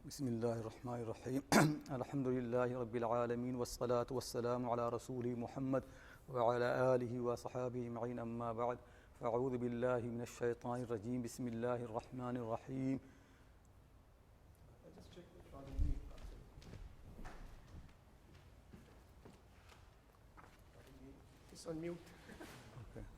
بسم الله الرحمن الرحيم الحمد لله رب العالمين والصلاة والسلام على رسوله محمد وعلى آله وصحابه أجمعين أما بعد فأعوذ بالله من الشيطان الرجيم بسم الله الرحمن الرحيم. It's on mute.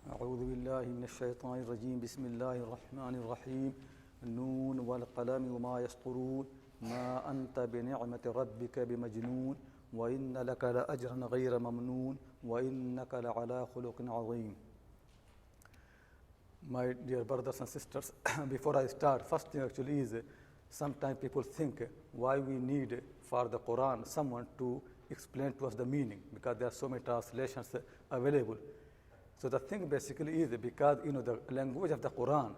أعوذ بالله من الشيطان الرجيم بسم الله الرحمن الرحيم النون والقلم وما يسطرون ما أنت بنعمة ربك بمجنون وإن لك لأجرا غير ممنون وإنك لعلى خلق عظيم. My dear brothers and sisters, before I start, first thing actually is sometimes people think why we need for the Quran someone to explain to us the meaning, because there are so many translations available. So the thing basically is because the language of the Quran,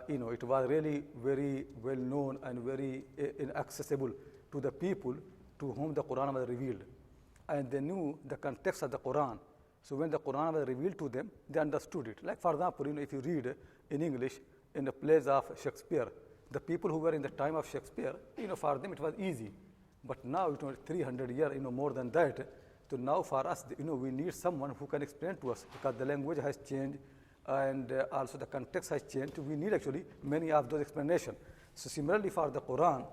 it was really very well known and very inaccessible to the people to whom the Quran was revealed, and they knew the context of the Quran. So when the Quran was revealed to them, they understood it. Like for example, if you read in English in the plays of Shakespeare, the people who were in the time of Shakespeare, for them it was easy. But now, 300 years, more than that. So now for us, we need someone who can explain to us, because the language has changed and also the context has changed. We need actually many of those explanations. So similarly for the Quran,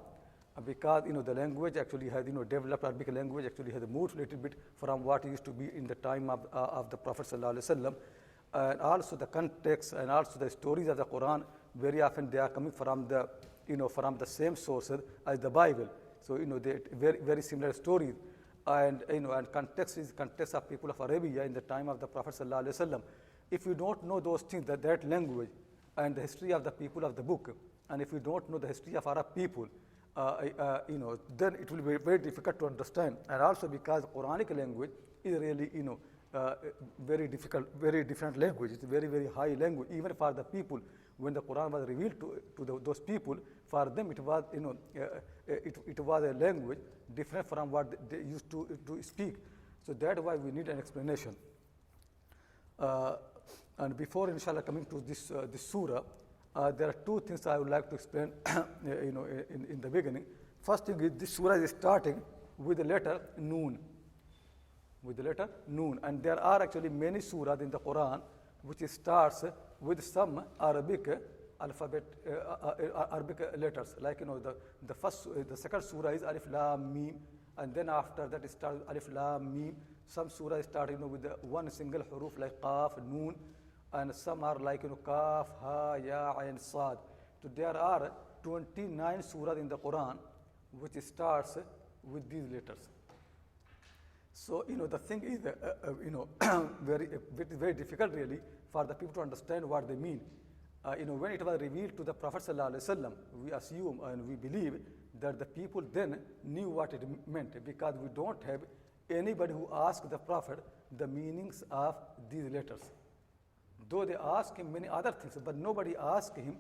because the language actually has developed, Arabic language actually has moved a little bit from what it used to be in the time of the Prophet sallallahu alaihi wasallam, and also the context and also the stories of the Quran, very often they are coming from the from the same sources as the Bible. So they very very similar stories, and and context is context of people of Arabia in the time of the Prophet sallallahu alaihi wasallam. If you don't know those things, that language and the history of the people of the book, and if you don't know the history of Arab people, then it will be very difficult to understand. And also because Quranic language is really very difficult, very different language. It's a very very high language. Even for the people, when the Quran was revealed to those people, for them it was it was a language different from what they used to speak. So that's why we need an explanation. And before inshallah coming to this surah, there are two things I would like to explain in the beginning. First thing is, this surah is starting with the letter Noon. With the letter Noon. And there are actually many surahs in the Quran which starts with some Arabic alphabet, Arabic letters. Like the second surah is Alif Lam Mim, and then after that it starts Alif Lam Mim. Some surah start with one single huruf like Qaf, Noon, and some are like Kaf, Ha, Ya, Ain, Sad. So there are 29 surahs in the Quran which starts with these letters. So the thing is very difficult really for the people to understand what they mean. When it was revealed to the Prophet sallallahu alaihi wasallam, we assume and we believe that the people then knew what it meant, because we don't have anybody who asked the Prophet the meanings of these letters. Though they asked him many other things, but nobody asked him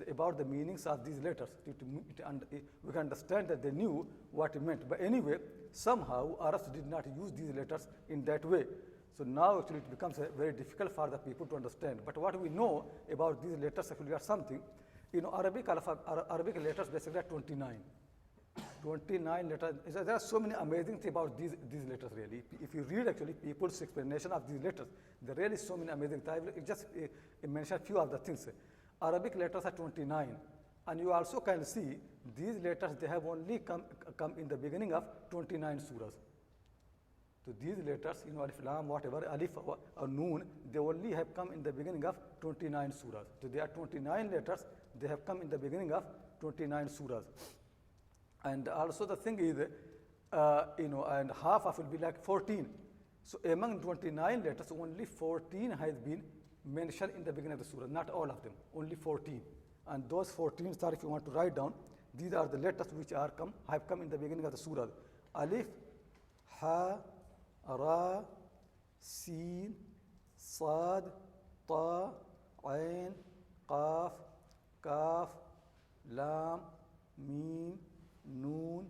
about the meanings of these letters. We can understand that they knew what it meant. But anyway, somehow Arabs did not use these letters in that way. So now actually it becomes very difficult for the people to understand. But what we know about these letters actually are something. Arabic letters basically are 29. 29 letters. There are so many amazing things about these letters really. If you read actually people's explanation of these letters, there are really so many amazing things. I will just mention a few of the things. Arabic letters are 29. And you also can see these letters, they have only come in the beginning of 29 surahs. So these letters, Alif Lam, whatever, Alif or Noon, they only have come in the beginning of 29 surahs. So there are 29 letters, they have come in the beginning of 29 surahs. And also the thing is, and half of it will be like 14. So among 29 letters, only 14 has been mentioned in the beginning of the surah, not all of them, only 14. And those 14 are, if you want to write down, these are the letters which have come in the beginning of the surah. Alif, Ha, Ra, Sin, Sad, Ta, Ain, Qaf, Kaf, Lam, Mim, Noon,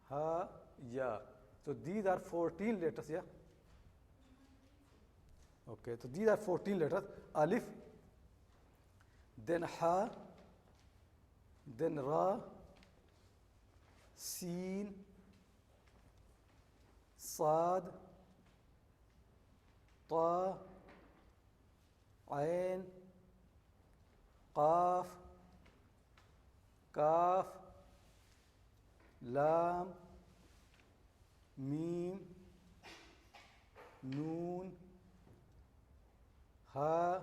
Ha, Ya. So these are 14 letters, yeah? Okay, so these are 14 letters. Alif, then Ha, then Ra, Sin, Sad, Ta, Ain, Qaf, Kaf, Lam, Mim, Noon, Ha,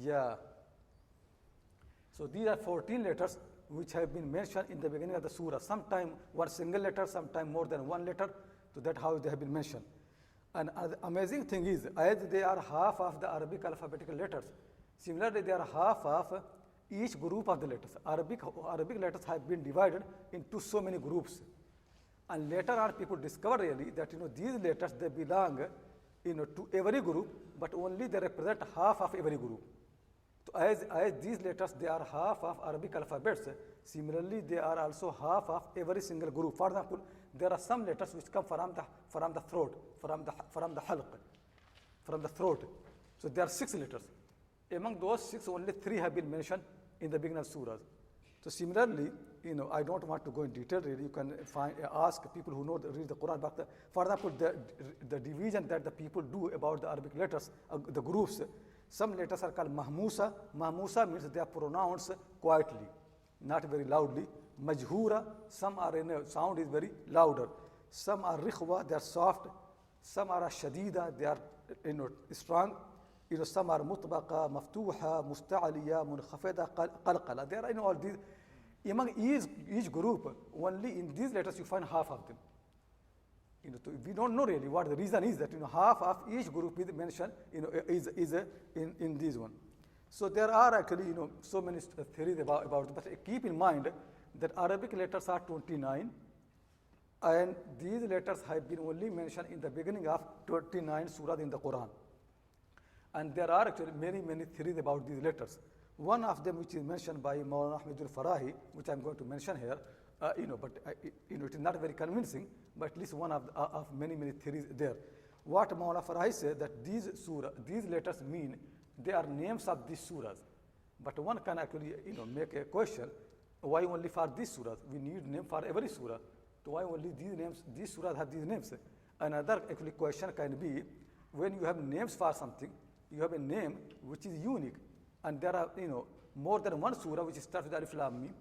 Ya. So these are 14 letters which have been mentioned in the beginning of the surah. Sometime one single letter, sometime more than one letter. So that's how they have been mentioned. And the amazing thing is, as they are half of the Arabic alphabetical letters, similarly they are half of each group of the letters. Arabic letters have been divided into so many groups. And later on people discover really that these letters they belong to every group, but only they represent half of every group. So as these letters they are half of Arabic alphabets, similarly they are also half of every single group. For example, there are some letters which come from the throat, from the halq, from the throat. So there are 6 letters. Among those 6, only 3 have been mentioned in the beginning of surahs. So similarly, I don't want to go in detail. Really, you can ask people who read the Quran. But for example, the division that the people do about the Arabic letters, the groups. Some letters are called mahmusa. Mahmusa means they are pronounced quietly, not very loudly. Majhura, some are in a sound is very louder. Some are rikhwa, they are soft. Some are shadida, they are strong. Some are mutbaqa, maftuha, musta'aliya, munkhafida, qalqala. There are all these. Among each group, only in these letters you find half of them. We don't know really what the reason is that half of each group is mentioned is in this one. So there are actually so many theories about it, but keep in mind that Arabic letters are 29, and these letters have been only mentioned in the beginning of 29 surahs in the Quran. And there are actually many theories about these letters. One of them, which is mentioned by Maulana Ahmed al-Farahi, which I'm going to mention here, but it is not very convincing, but at least one of many theories there. What Maulana Farahi said that these letters mean they are names of these surahs. But one can actually make a question, why only for these surahs? We need name for every surah. So why only these surahs have these names? Another actually question can be, when you have names for something, you have a name which is unique, and there are more than one surah which starts with Alif Lam Mim.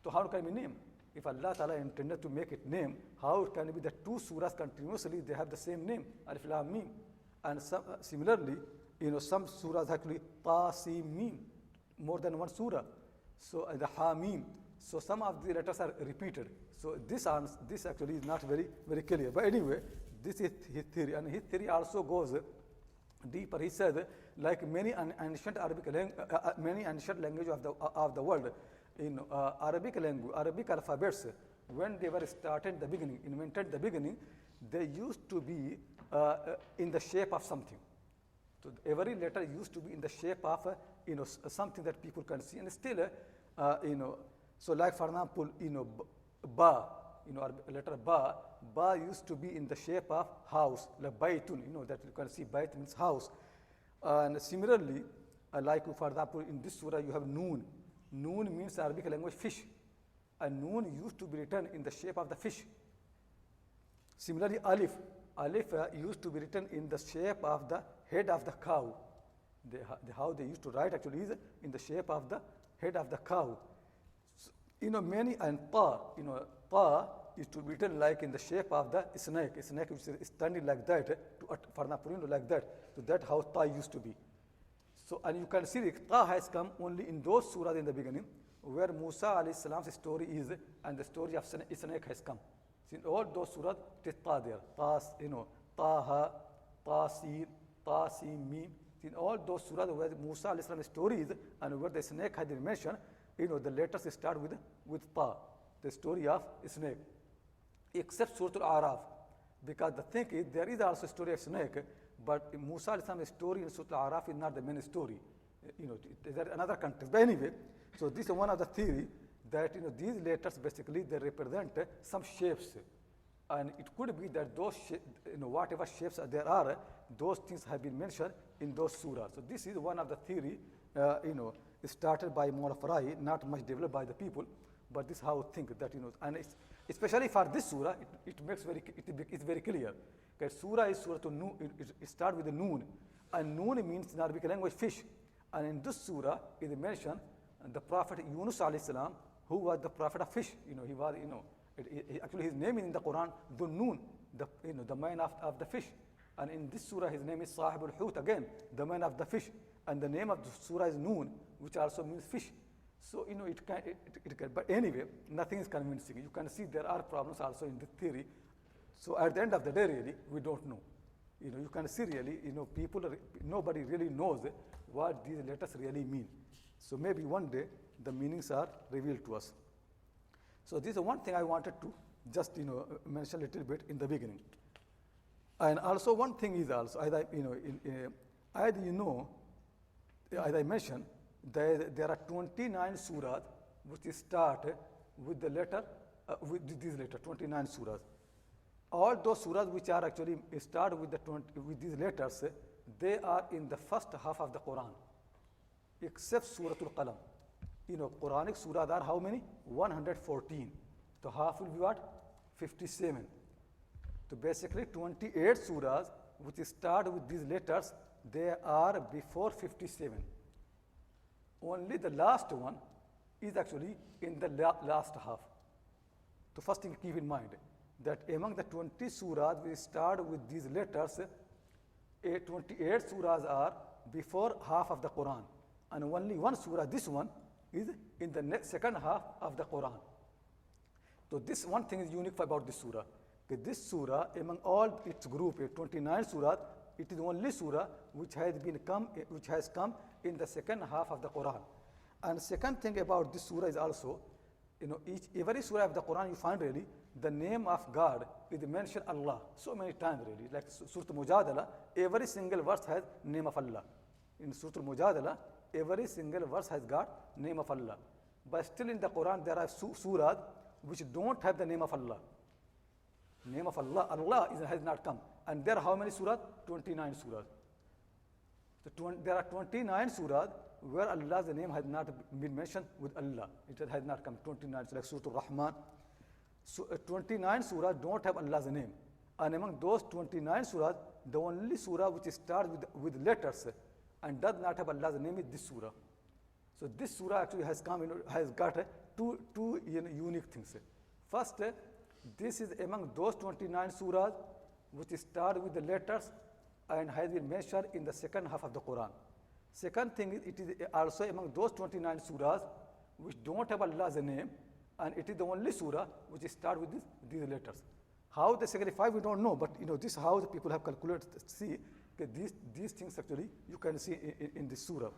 So how can we name? If Allah Ta'ala intended to make it name, how can it be that 2 surahs continuously they have the same name, Alif Lam Mim? And similarly, some surahs actually Ta, Sim, Mim, more than one surah. So the Ha, Mim. So some of the letters are repeated. So this actually is not very clear. But anyway, this is his theory, and his theory also goes deeper. He said, like many ancient language of the world, in Arabic alphabets, when they were invented the beginning, they used to be in the shape of something. So every letter used to be in the shape of something that people can see, and still so like for example ba, letter ba used to be in the shape of house, like baytun, that you can see bayt means house. And similarly, like for example in this surah you have noon. Noon means Arabic language fish, and noon used to be written in the shape of the fish. Similarly, alif used to be written in the shape of the head of the cow. How they used to write actually is in the shape of the head of the cow. So, many, and ta is to be written like in the shape of the snake which is standing like that, for example, like that. So that's how ta used to be. So, and you can see the ta has come only in those surahs in the beginning, where Musa alayhi salam's story is, and the story of snake has come. So in all those surahs, it is ta there. Taha, Tasin, Tasim, Mim. In all those surahs where Musa alayhi salam's story is, and where the snake had been mentioned, the letters start with ta, the story of snake. Except Surah Al-Araf, because the thing is, there is also a story of snake, but Musa alayhi salam's story in Surah Al-Araf is not the main story. There is another context. But anyway, so this is one of the theory that these letters basically they represent some shapes, and it could be that those whatever shapes there are, those things have been mentioned in those surahs. So this is one of the theory started by Maulana Farahi, not much developed by the people. but this is how I think that, and especially for this surah, it makes it's very clear. Okay, surah is surah to noon, it starts with the noon, and noon means in Arabic language fish. And in this surah, it is mentioned the Prophet Yunus alayhi salam, who was the prophet of fish. He was, actually his name is in the Quran, Dhunnun, the man of the fish. And in this surah, his name is Sahib al-Hut, again, the man of the fish. And the name of the surah is Noon, which also means fish. So, it can, but anyway, nothing is convincing. You can see there are problems also in the theory. So at the end of the day, really, we don't know. You can see really, nobody really knows what these letters really mean. So maybe one day the meanings are revealed to us. So this is one thing I wanted to just, mention a little bit in the beginning. And also one thing is also, as I mentioned, there are 29 surahs which start with the letter, with these letters, 29 surahs. All those surahs which are actually start with these letters, they are in the first half of the Quran, except Surah Al-Qalam. Quranic surahs are how many? 114. So half will be what? 57. So basically 28 surahs which start with these letters, they are before 57. Only the last one is actually in the last half. So first thing keep in mind that among the 20 surahs we start with these letters, 28 surahs are before half of the Quran, and only one surah, this one, is in the second half of the Quran. So this one thing is unique about this surah. This surah, among all its group, 29 surahs, it is the only surah which has come in the second half of the Quran. And second thing about this surah is also, every surah of the Quran you find really the name of God is mentioned Allah so many times really. Like Surah Mujadala, every single verse has name of Allah. In Surah Mujadala, every single verse has got name of Allah. But still in the Quran there are surahs which don't have the name of Allah. Name of Allah has not come. And there are how many surahs? 29 surahs. So there are 29 surahs where Allah's name has not been mentioned with Allah. It has not come. 29, like Surah Al-Rahman. So 29 surahs don't have Allah's name. And among those 29 surahs, the only surah which starts with letters and does not have Allah's name is this surah. So this surah actually has got two unique things. First, this is among those 29 surahs which start with the letters and has been mentioned in the second half of the Quran. Second thing is, it is also among those 29 surahs which don't have Allah's name, and it is the only surah which start with these letters. How they sacrifice, we don't know, but this is how the people have calculated. See, these things actually you can see in this surah.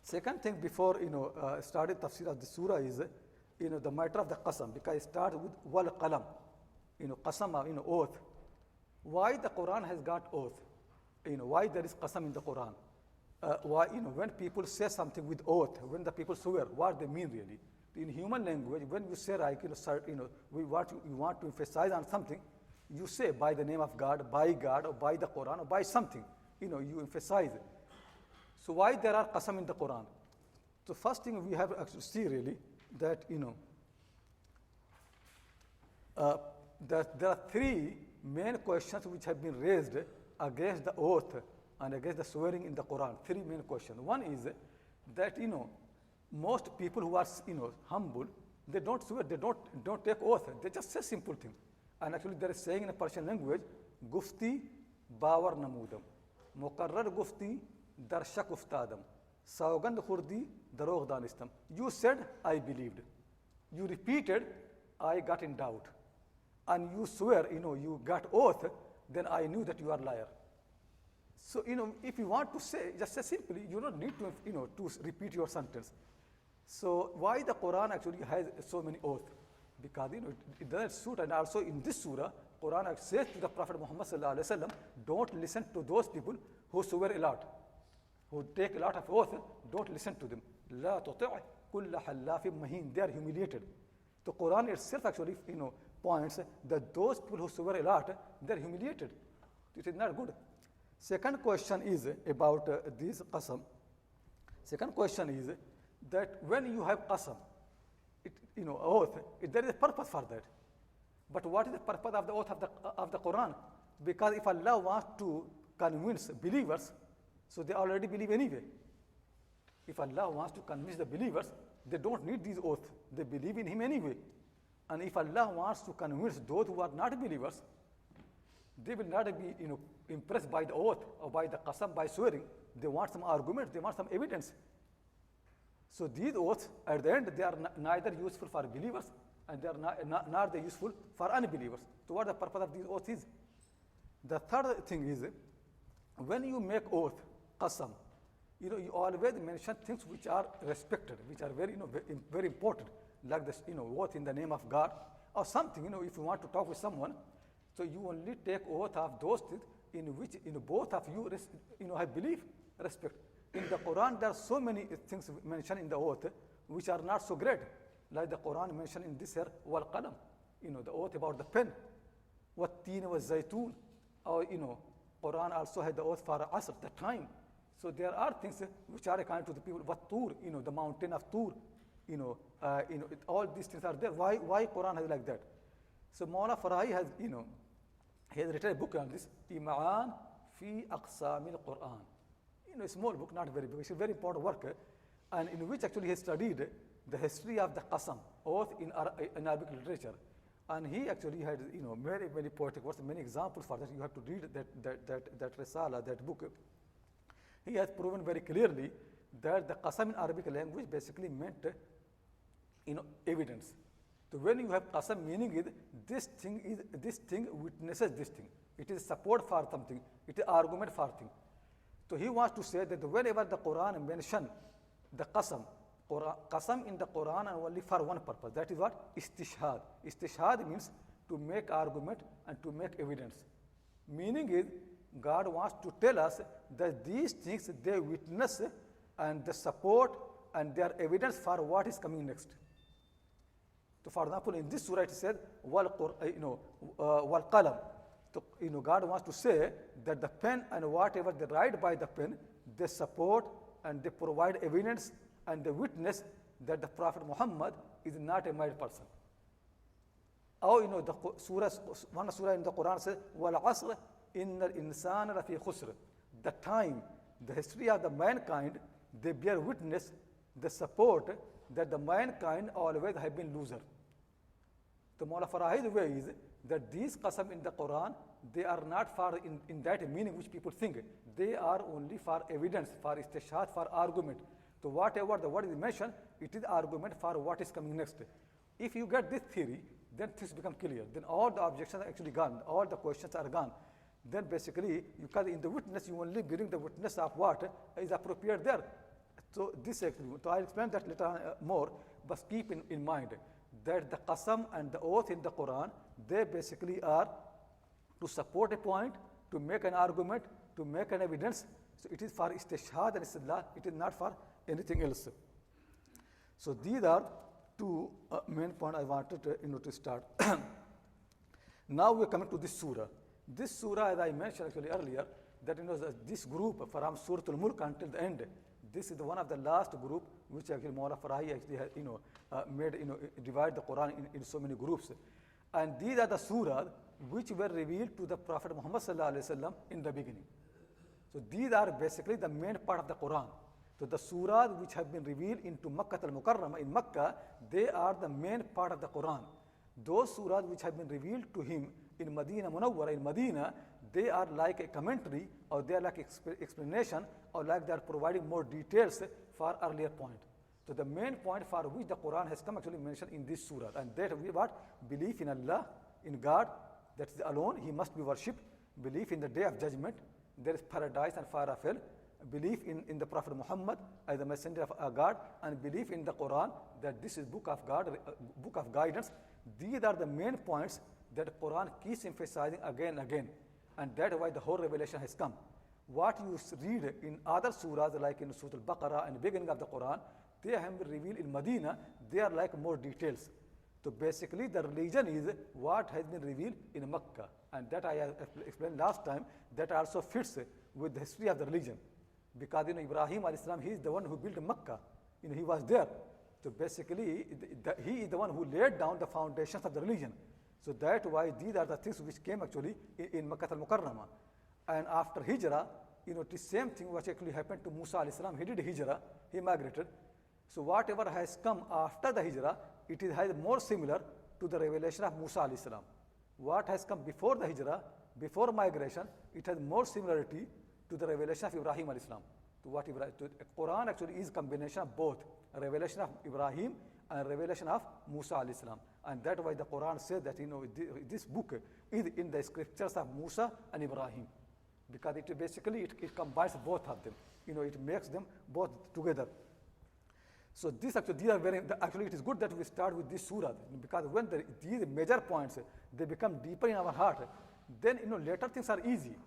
Second thing before started tafsir of the surah is the matter of the qasam, because it starts with wal qalam, qasam, oath. Why the Quran has got oath? Why there is qasam in the Quran? Why when people say something with oath, when the people swear, what they mean really? In human language, when you say like you want to emphasize on something, you say by the name of God, or by the Quran, or by something. You emphasize. So why there are qasam in the Quran? So first thing we have to actually see really that that there are three main questions which have been raised against the oath and against the swearing in the Quran. Three main questions. One is that most people who are humble, they don't swear, they don't take oath, they just say simple thing. And actually there is saying in a Persian language, gufti bawar namudam, muqarrar gufti darshak uftadam, saugand khurdi darogh danistam. You said, I believed. You repeated, I got in doubt. And you swear, you got oath, then I knew that you are liar. So, if you want to say, just say simply, you don't need to, to repeat your sentence. So, why the Quran actually has so many oaths? Because, it doesn't suit. And also in this surah, Quran says to the Prophet Muhammad sallallahu alaihi wasallam, don't listen to those people who swear a lot, who take a lot of oath. Don't listen to them. La tuti' kulla halafim mahin. They are humiliated. The Quran itself actually, points that those people who swear a lot, they are humiliated. It is not good. Second question is about this qasam. Second question is that when you have qasam, oath, there is a purpose for that. But what is the purpose of the oath of the Quran? Because if Allah wants to convince believers, so they already believe anyway. If Allah wants to convince the believers, they don't need these oaths. They believe in Him anyway. And if Allah wants to convince those who are not believers, they will not be impressed by the oath or by the qasam, by swearing. They want some argument, they want some evidence. So these oaths, at the end, they are neither useful for believers and they are not useful for unbelievers. So what the purpose of these oaths is? The third thing is, when you make oath, qasam, you always mention things which are respected, which are very, very important, like this, oath in the name of God or something. If you want to talk with someone, so you only take oath of those things in which both of you have belief, respect. In the Quran, there are so many things mentioned in the oath which are not so great, like the Quran mentioned in this here, Al-Qalam, the oath about the pen, wat-teen wa zaytoon, or Quran also had the oath for Asr, the time. So there are things which are kind to the people, wat-tur, the mountain of Tur, all these things are there. Why Quran has like that? So Maula Farahi has, he has written a book on this, Ima'an fi Aqsam al-Quran. A small book, not very big. It's a very important work, and in which actually he studied the history of the qasam, oath in Arabic literature. And he actually had, very, very poetic words, many examples for that. You have to read that Risala, that book. He has proven very clearly that the qasam in Arabic language basically meant, evidence. So when you have qasam, meaning is this thing witnesses this thing. It is support for something. It is argument for thing. So he wants to say that whenever the Quran mentions the qasam in the Quran and only for one purpose. That is what? Istishhad. Istishhad means to make argument and to make evidence. Meaning is God wants to tell us that these things they witness and they support and they are evidence for what is coming next. So for example, in this surah it said, Wal-Qalam. So, God wants to say that the pen and whatever they write by the pen, they support and they provide evidence and they witness that the Prophet Muhammad is not a mad person. Or, one surah in the Quran says, Wal-Asr inna al-insana lafi khusr. The time, the history of the mankind, they bear witness, they support that the mankind always have been loser. The Mawla Farahid way is that these qasam in the Quran, they are not for in that meaning which people think. They are only for evidence, for istishhad, for argument. So whatever the word is mentioned, it is argument for what is coming next. If you get this theory, then things become clear. Then all the objections are actually gone. All the questions are gone. Then basically, because in the witness, you only bring the witness of what is appropriate there. So this actually, so I'll explain that later more, but keep in mind that the qasam and the oath in the Quran, they basically are to support a point, to make an argument, to make an evidence. So it is for istishhad and istidlal, it is not for anything else. So these are two main points I wanted to start. Now we are coming to this surah. This surah, as I mentioned actually earlier, that this group from Surah Al-Mulk until the end, this is one of the last group which actually Mawla Farahi actually has, made, divide the Quran in so many groups. And these are the surahs which were revealed to the Prophet Muhammad sallallahu alaihi wasallam in the beginning. So these are basically the main part of the Quran. So the surahs which have been revealed into Makkah al-Mukarramah, in Makkah, they are the main part of the Quran. Those surahs which have been revealed to him in Medina Munawwara, in Medina, they are like a commentary, or they are like explanation, or like they are providing more details for earlier point. So the main point for which the Quran has come actually mentioned in this surah, and that we what? Belief in Allah, in God, that is alone, He must be worshipped. Belief in the Day of Judgment, there is paradise and fire of hell. Belief in the Prophet Muhammad as the messenger of God, and belief in the Quran that this is book of God, book of guidance. These are the main points that Quran keeps emphasizing again and again, and that's why the whole revelation has come. What you read in other surahs like in Surah Al-Baqarah and the beginning of the Quran, they have been revealed in Medina, they are like more details. So basically the religion is what has been revealed in Makkah, and that I explained last time, that also fits with the history of the religion. Because Ibrahim alayhi salam, he is the one who built Makkah. He was there. So basically, he is the one who laid down the foundations of the religion. So that's why these are the things which came actually in Makkah al-Mukarramah. And after Hijrah, the same thing which actually happened to Musa alayhi salam. He did Hijrah, he migrated. So whatever has come after the Hijrah, has more similar to the revelation of Musa alayhi salam. What has come before the Hijrah, before migration, it has more similarity to the revelation of Ibrahim alayhi salam. To Quran actually is combination of both, a revelation of Ibrahim and revelation of Musa alayhi salam. And that's why the Quran says that this book is in the scriptures of Musa and Ibrahim, because it basically it combines both of them. It makes them both together. So these are actually it is good that we start with this surah, because when these major points they become deeper in our heart, then later things are easy.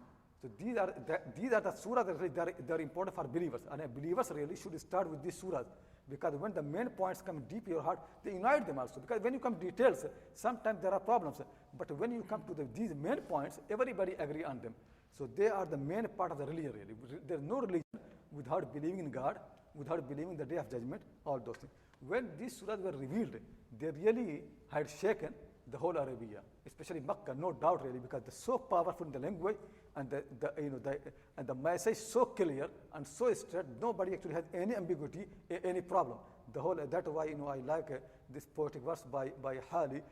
So these are the surahs that they are important for believers, and believers really should start with these surahs, because when the main points come deep in your heart, they unite them also. Because when you come to details, sometimes there are problems, but when you come to these main points, everybody agree on them. So they are the main part of the religion really. There is no religion without believing in God, without believing in the day of judgment, all those things. When these surahs were revealed, they really had shaken the whole Arabia, especially Makkah, no doubt really, because they're so powerful in the language, and the message so clear and so straight, nobody actually has any ambiguity, any problem. That's why I like this poetic verse by Hali,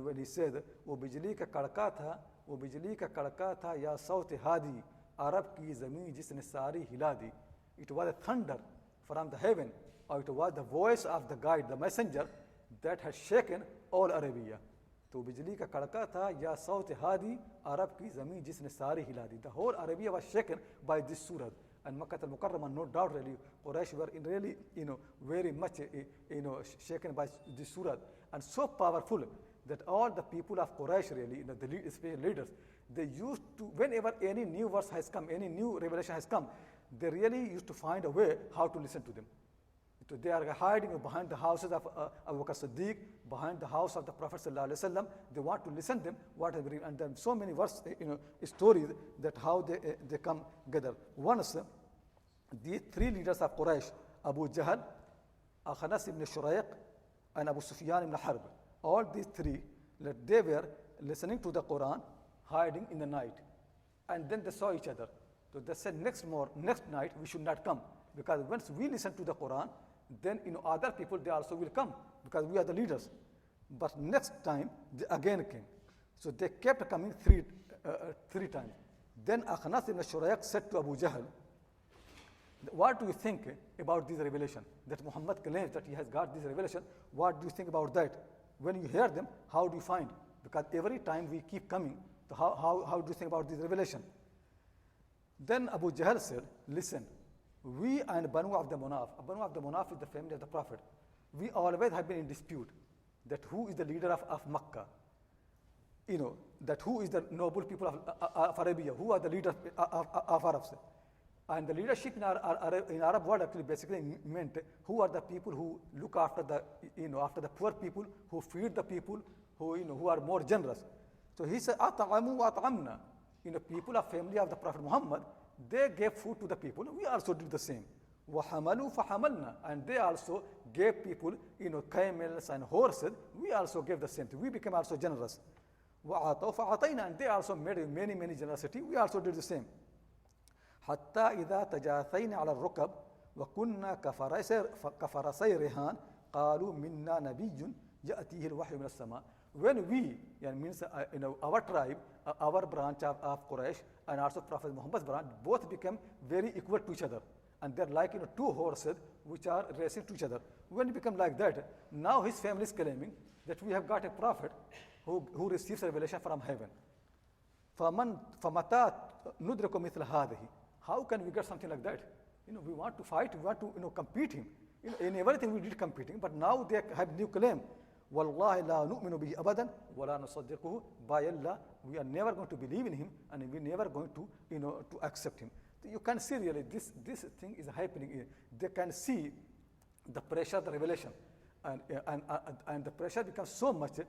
when he said, "वो बिजली का कड़का था, वो बिजली का कड़का था या सौत हादी, अरब की ज़मीन जिसने सारी हिला दी." It was a thunder from the heaven, or it was the voice of the guide, the messenger, that had shaken all Arabia. तो बिजली का कड़का था या सौत हादी, अरब की ज़मीन जिसने सारी हिला दी. The whole Arabia was shaken by this surah. And Makkah al-Mukarramah, no doubt really, Quraysh were really, very much, shaken by this surah. And so powerful that all the people of Quraysh really, the especially leaders, they used to, whenever any new verse has come, any new revelation has come, they really used to find a way how to listen to them. So they are hiding behind the houses of Abu Bakr Siddiq, behind the house of the Prophet sallallahu alaihi wasallam. They want to listen to them, and then so many stories that how they come together. Once, the three leaders of Quraysh, Abu Jahl, Akhanas ibn Shuraiq, and Abu Sufyan ibn Harb, all these three, they were listening to the Quran, hiding in the night, and then they saw each other. So they said, next night we should not come, because once we listen to the Quran, then other people they also will come, because we are the leaders. But next time they again came. So they kept coming three times. Then Akhanas ibn Shuraiq said to Abu Jahl, "What do you think about this revelation? That Muhammad claims that he has got this revelation. What do you think about that? When you hear them, how do you find? Because every time we keep coming, so how do you think about this revelation?" Then Abu Jahl said, "Listen, we and Banu Abd Manaf is the family of the Prophet. We always have been in dispute that who is the leader of Makkah, that who is the noble people of Arabia, who are the leaders of Arabs. And the leadership in Arab world actually basically meant who are the people who look after after the poor people, who feed the people, who are more generous." So he said, "At'amu wa at'amna." People of family of the Prophet Muhammad, they gave food to the people. We also did the same. وَحَمَلُوا فَحَمَلْنَا. And they also gave people, camels and horses. We also gave the same thing. We became also generous. وَعَطَوْا فَعَطَيْنَا. And they also made many generosity. We also did the same. حَتَّى إِذَا تَجَاثَيْنَ عَلَى الرُّكَبِ وَكُنَّا كَفَرَسَيْ رِهَانٍ قَالُوا مِنَّا نَبِيٌّ يَأْتِيهِ الْوَحْيُ مِنَ السَّمَاءِ. When we, means our tribe, our branch of Quraysh, and also Prophet Muhammad's branch, both became very equal to each other. And they're like two horses which are racing to each other. When it become like that, now his family is claiming that we have got a prophet who receives revelation from heaven. فَمَتَى نُدْرِكُ مِثْلَ هَذِهِ. How can we get something like that? We want to fight, we want to compete him. In everything we did competing, but now they have new claim. وَاللَّهِ لَا نُؤْمِنُ بِهِ أَبَدًا وَلَا نُصَدِّقُهُ. By Allah, we are never going to believe in him, and we are never going to, to accept him. So you can see really this thing is happening. They can see the pressure of the revelation, and the pressure becomes so much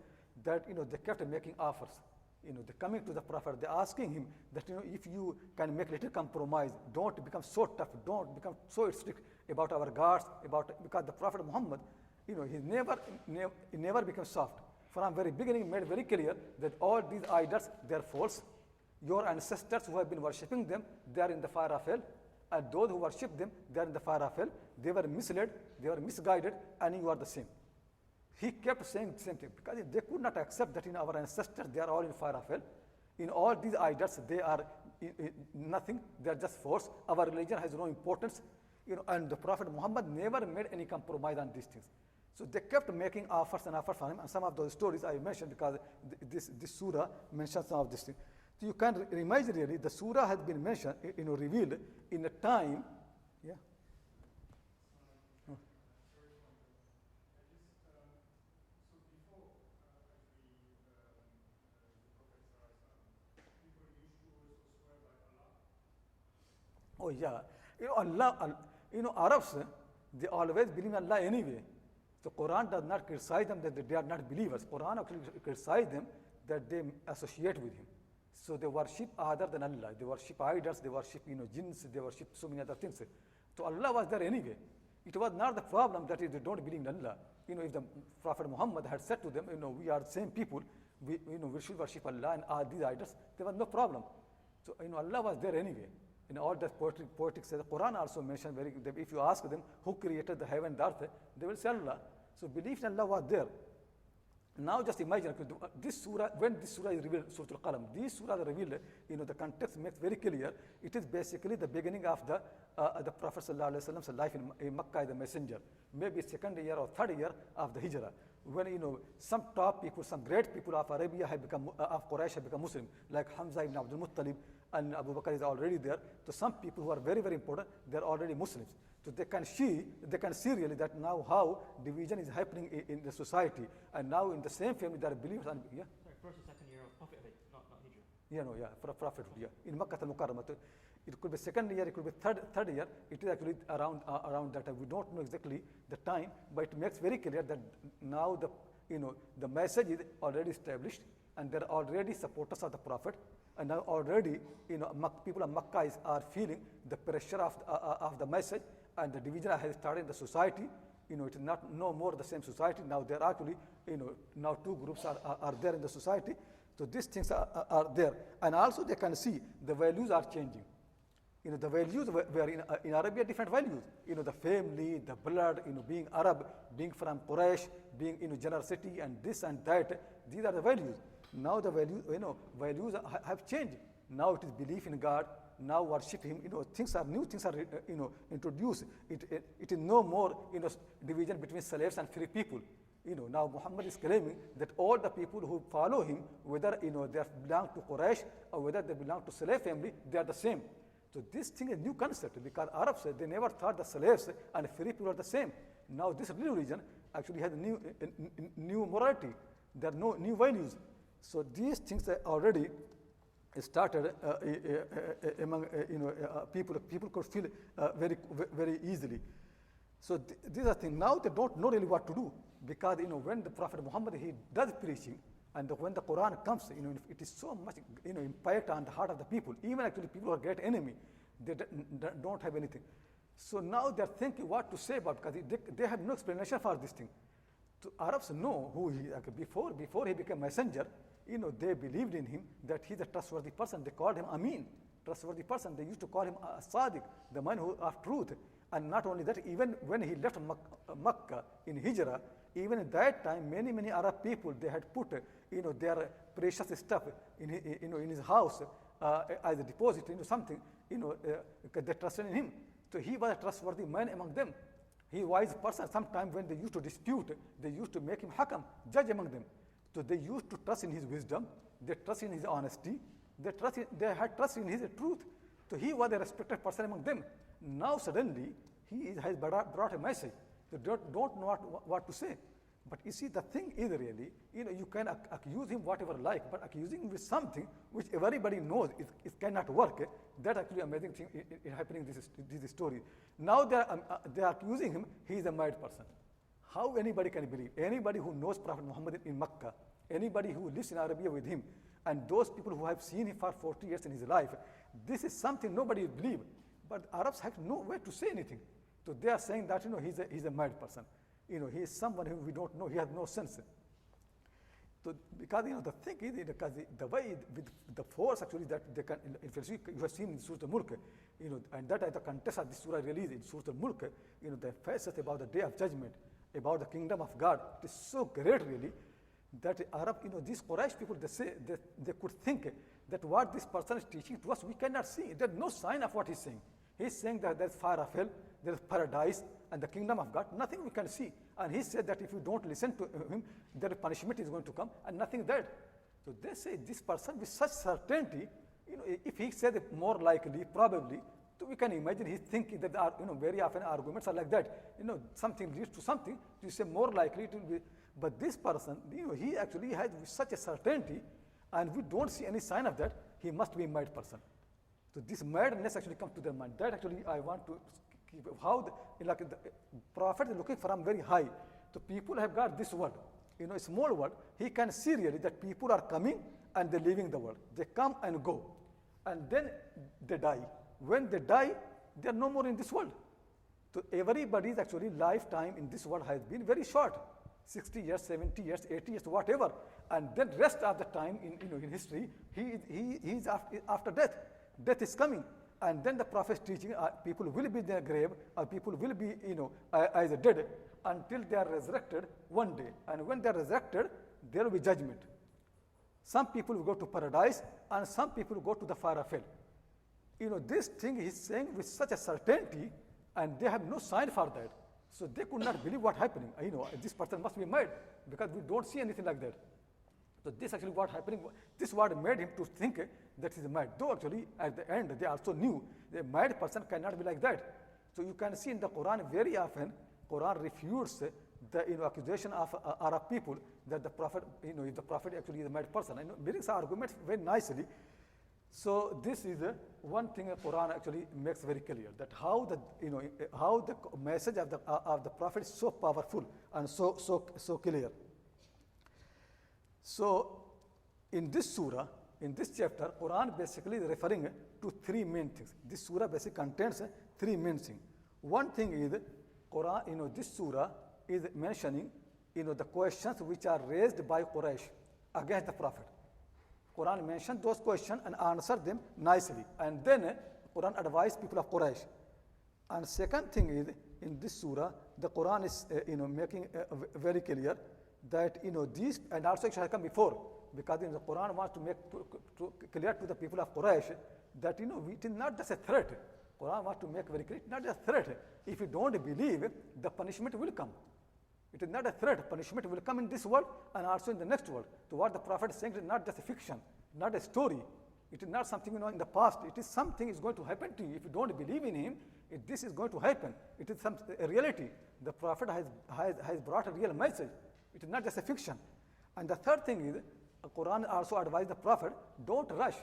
that they kept making offers. They're coming to the Prophet, they're asking him that if you can make a little compromise, don't become so tough, don't become so strict about our guards, because the Prophet Muhammad, he never became soft. From very beginning, he made very clear that all these idols, they are false. Your ancestors who have been worshipping them, they are in the fire of hell. And those who worship them, they are in the fire of hell. They were misled, they were misguided, and you are the same. He kept saying the same thing because they could not accept that in our ancestors, they are all in fire of hell. In all these idols, they are nothing, they are just false. Our religion has no importance. And the Prophet Muhammad never made any compromise on these things. So they kept making offers and offers for him. And some of those stories I mentioned because this surah mentions some of these things. So you can imagine really the surah has been mentioned, revealed in a time. Yeah. Oh yeah, Allah, Arabs, they always believe in Allah anyway. So Quran does not criticize them that they are not believers. Quran actually criticizes them that they associate with Him. So they worship other than Allah. They worship idols, they worship jinns, they worship so many other things. So Allah was there anyway. It was not the problem that they don't believe in Allah. If the Prophet Muhammad had said to them, we are the same people, we should worship Allah and all these idols, there was no problem. So Allah was there anyway. In all the poetic says, the Quran also mentioned very good. If you ask them who created the heaven and earth, they will say Allah. So belief in Allah was there. Now just imagine this surah, when this surah is revealed, Surah Al-Qalam, these surah are revealed, the context makes very clear. It is basically the beginning of the Prophet ﷺ's life in Makkah as a messenger. Maybe second year or third year of the Hijrah. When some top people, some great people of Arabia have become, of Quraysh have become Muslim, like Hamza ibn Abdul Muttalib, and Abu Bakr is already there. So some people who are very, very important, they are already Muslims. So they can see really that now how division is happening in the society, and now in the same family there are believers. And yeah. Sorry, first or second year of Prophet, not Hijrah. For Prophet, yeah. In Makkah al-Mukarramah, it could be second year, it could be third year. It is actually around that time. We don't know exactly the time, but it makes very clear that now the message is already established, and there are already supporters of the Prophet. And now already, people of Makkah are feeling the pressure of the message, and the division has started in the society. It is not no more the same society. Now there are actually, now two groups are there in the society. So these things are there. And also they can see the values are changing. The values were in Arabia different values. The family, the blood, being Arab, being from Quraysh, being generosity and this and that. These are the values. Now the values have changed. Now it is belief in God. Now worship Him. New things are introduced. It is no more division between slaves and free people. Now Muhammad is claiming that all the people who follow him, whether they belong to Quraysh or whether they belong to slave family, they are the same. So this thing is a new concept because Arabs, they never thought the slaves and free people are the same. Now this new religion actually has new morality. There are no new values. So these things are already started among people. People could feel very easily. So these are things. Now they don't know really what to do because when the Prophet Muhammad he does preaching and when the Quran comes, it is so much impact on the heart of the people. Even actually people who are great enemy, they don't have anything. So now they are thinking what to say about because they have no explanation for this thing. So Arabs know who he before he became messenger. They believed in him that he's a trustworthy person. They called him Amin, trustworthy person. They used to call him Sadiq, the man who of truth. And not only that, even when he left Makkah in Hijrah, even at that time, many Arab people, they had put their precious stuff in his house as a deposit, something, they trusted in him. So he was a trustworthy man among them. He was a wise person. Sometimes when they used to dispute, they used to make him hakam, judge among them. So they used to trust in his wisdom, they trust in his honesty, they had trust in his truth. So he was a respected person among them. Now suddenly he has brought a message. They don't know what to say. But you see, the thing is really, you can accuse him whatever like, but accusing him with something which everybody knows it cannot work. That actually amazing thing is happening in this story. Now they are accusing him, he is a mad person. How anybody can believe? Anybody who knows Prophet Muhammad in Makkah, anybody who lives in Arabia with him, and those people who have seen him for 40 years in his life, this is something nobody will believe. But Arabs have no way to say anything. So they are saying that he's a mad person. He is someone whom we don't know. He has no sense. So because the thing is, because the way with the force actually that they can, you have seen in Surah Al-Mulk, and that is the context of this surah released in Surah Al-Mulk, the emphasis about the day of judgment, about the kingdom of God. It is so great really that Arab, these Quraysh people, they say they could think that what this person is teaching to us, we cannot see. There's no sign of what he's saying. He's saying that there's fire of hell, there's paradise, and the kingdom of God, nothing we can see. And he said that if you don't listen to him, the punishment is going to come, and nothing there. So they say this person with such certainty, if he said it more likely, probably, so we can imagine he's thinking that very often arguments are like that. Something leads to something, you say more likely it will be. But this person, he actually has such a certainty, and we don't see any sign of that. He must be a mad person. So this madness actually comes to their mind. That actually I want to keep how the prophet is looking from very high. So people have got this world, a small world. He can see really that people are coming and they're leaving the world. They come and go, and then they die. When they die, they are no more in this world. So everybody's actually lifetime in this world has been very short. 60 years, 70 years, 80 years, whatever. And then rest of the time in history, he is after death. Death is coming. And then the prophet is teaching people will be in their grave, or people will be, as dead until they are resurrected one day. And when they are resurrected, there will be judgment. Some people will go to paradise, and some people will go to the fire of hell. This thing he's saying with such a certainty, and they have no sign for that. So they could not believe what's happening. This person must be mad, because we don't see anything like that. So this actually what happening, this what made him to think that he's mad. Though actually at the end they also knew the mad person cannot be like that. So you can see in the Quran very often, Quran refutes the accusation of Arab people that the prophet, if the prophet actually is a mad person. Brings arguments very nicely. So this is one thing the Quran actually makes very clear, that how the message of the prophet is so powerful and so clear. So in this surah, in this chapter, Quran basically is referring to three main things. This surah basically contains three main things. One thing is Quran, this surah is mentioning the questions which are raised by Quraysh against the prophet. Quran mentioned those questions and answered them nicely. And then Quran advised people of Quraysh. And second thing is, in this surah, the Quran is making very clear that these, and also it has come before, because the Quran wants to make clear to the people of Quraysh that it is not just a threat. Quran wants to make very clear, not just a threat. If you don't believe, the punishment will come. It is not a threat. Punishment will come in this world and also in the next world. So what the prophet is saying is not just a fiction, not a story. It is not something in the past. It is something is going to happen to you. If you don't believe in him, this is going to happen. It is a reality. The prophet has brought a real message. It is not just a fiction. And the third thing is, Quran also advised the prophet, don't rush.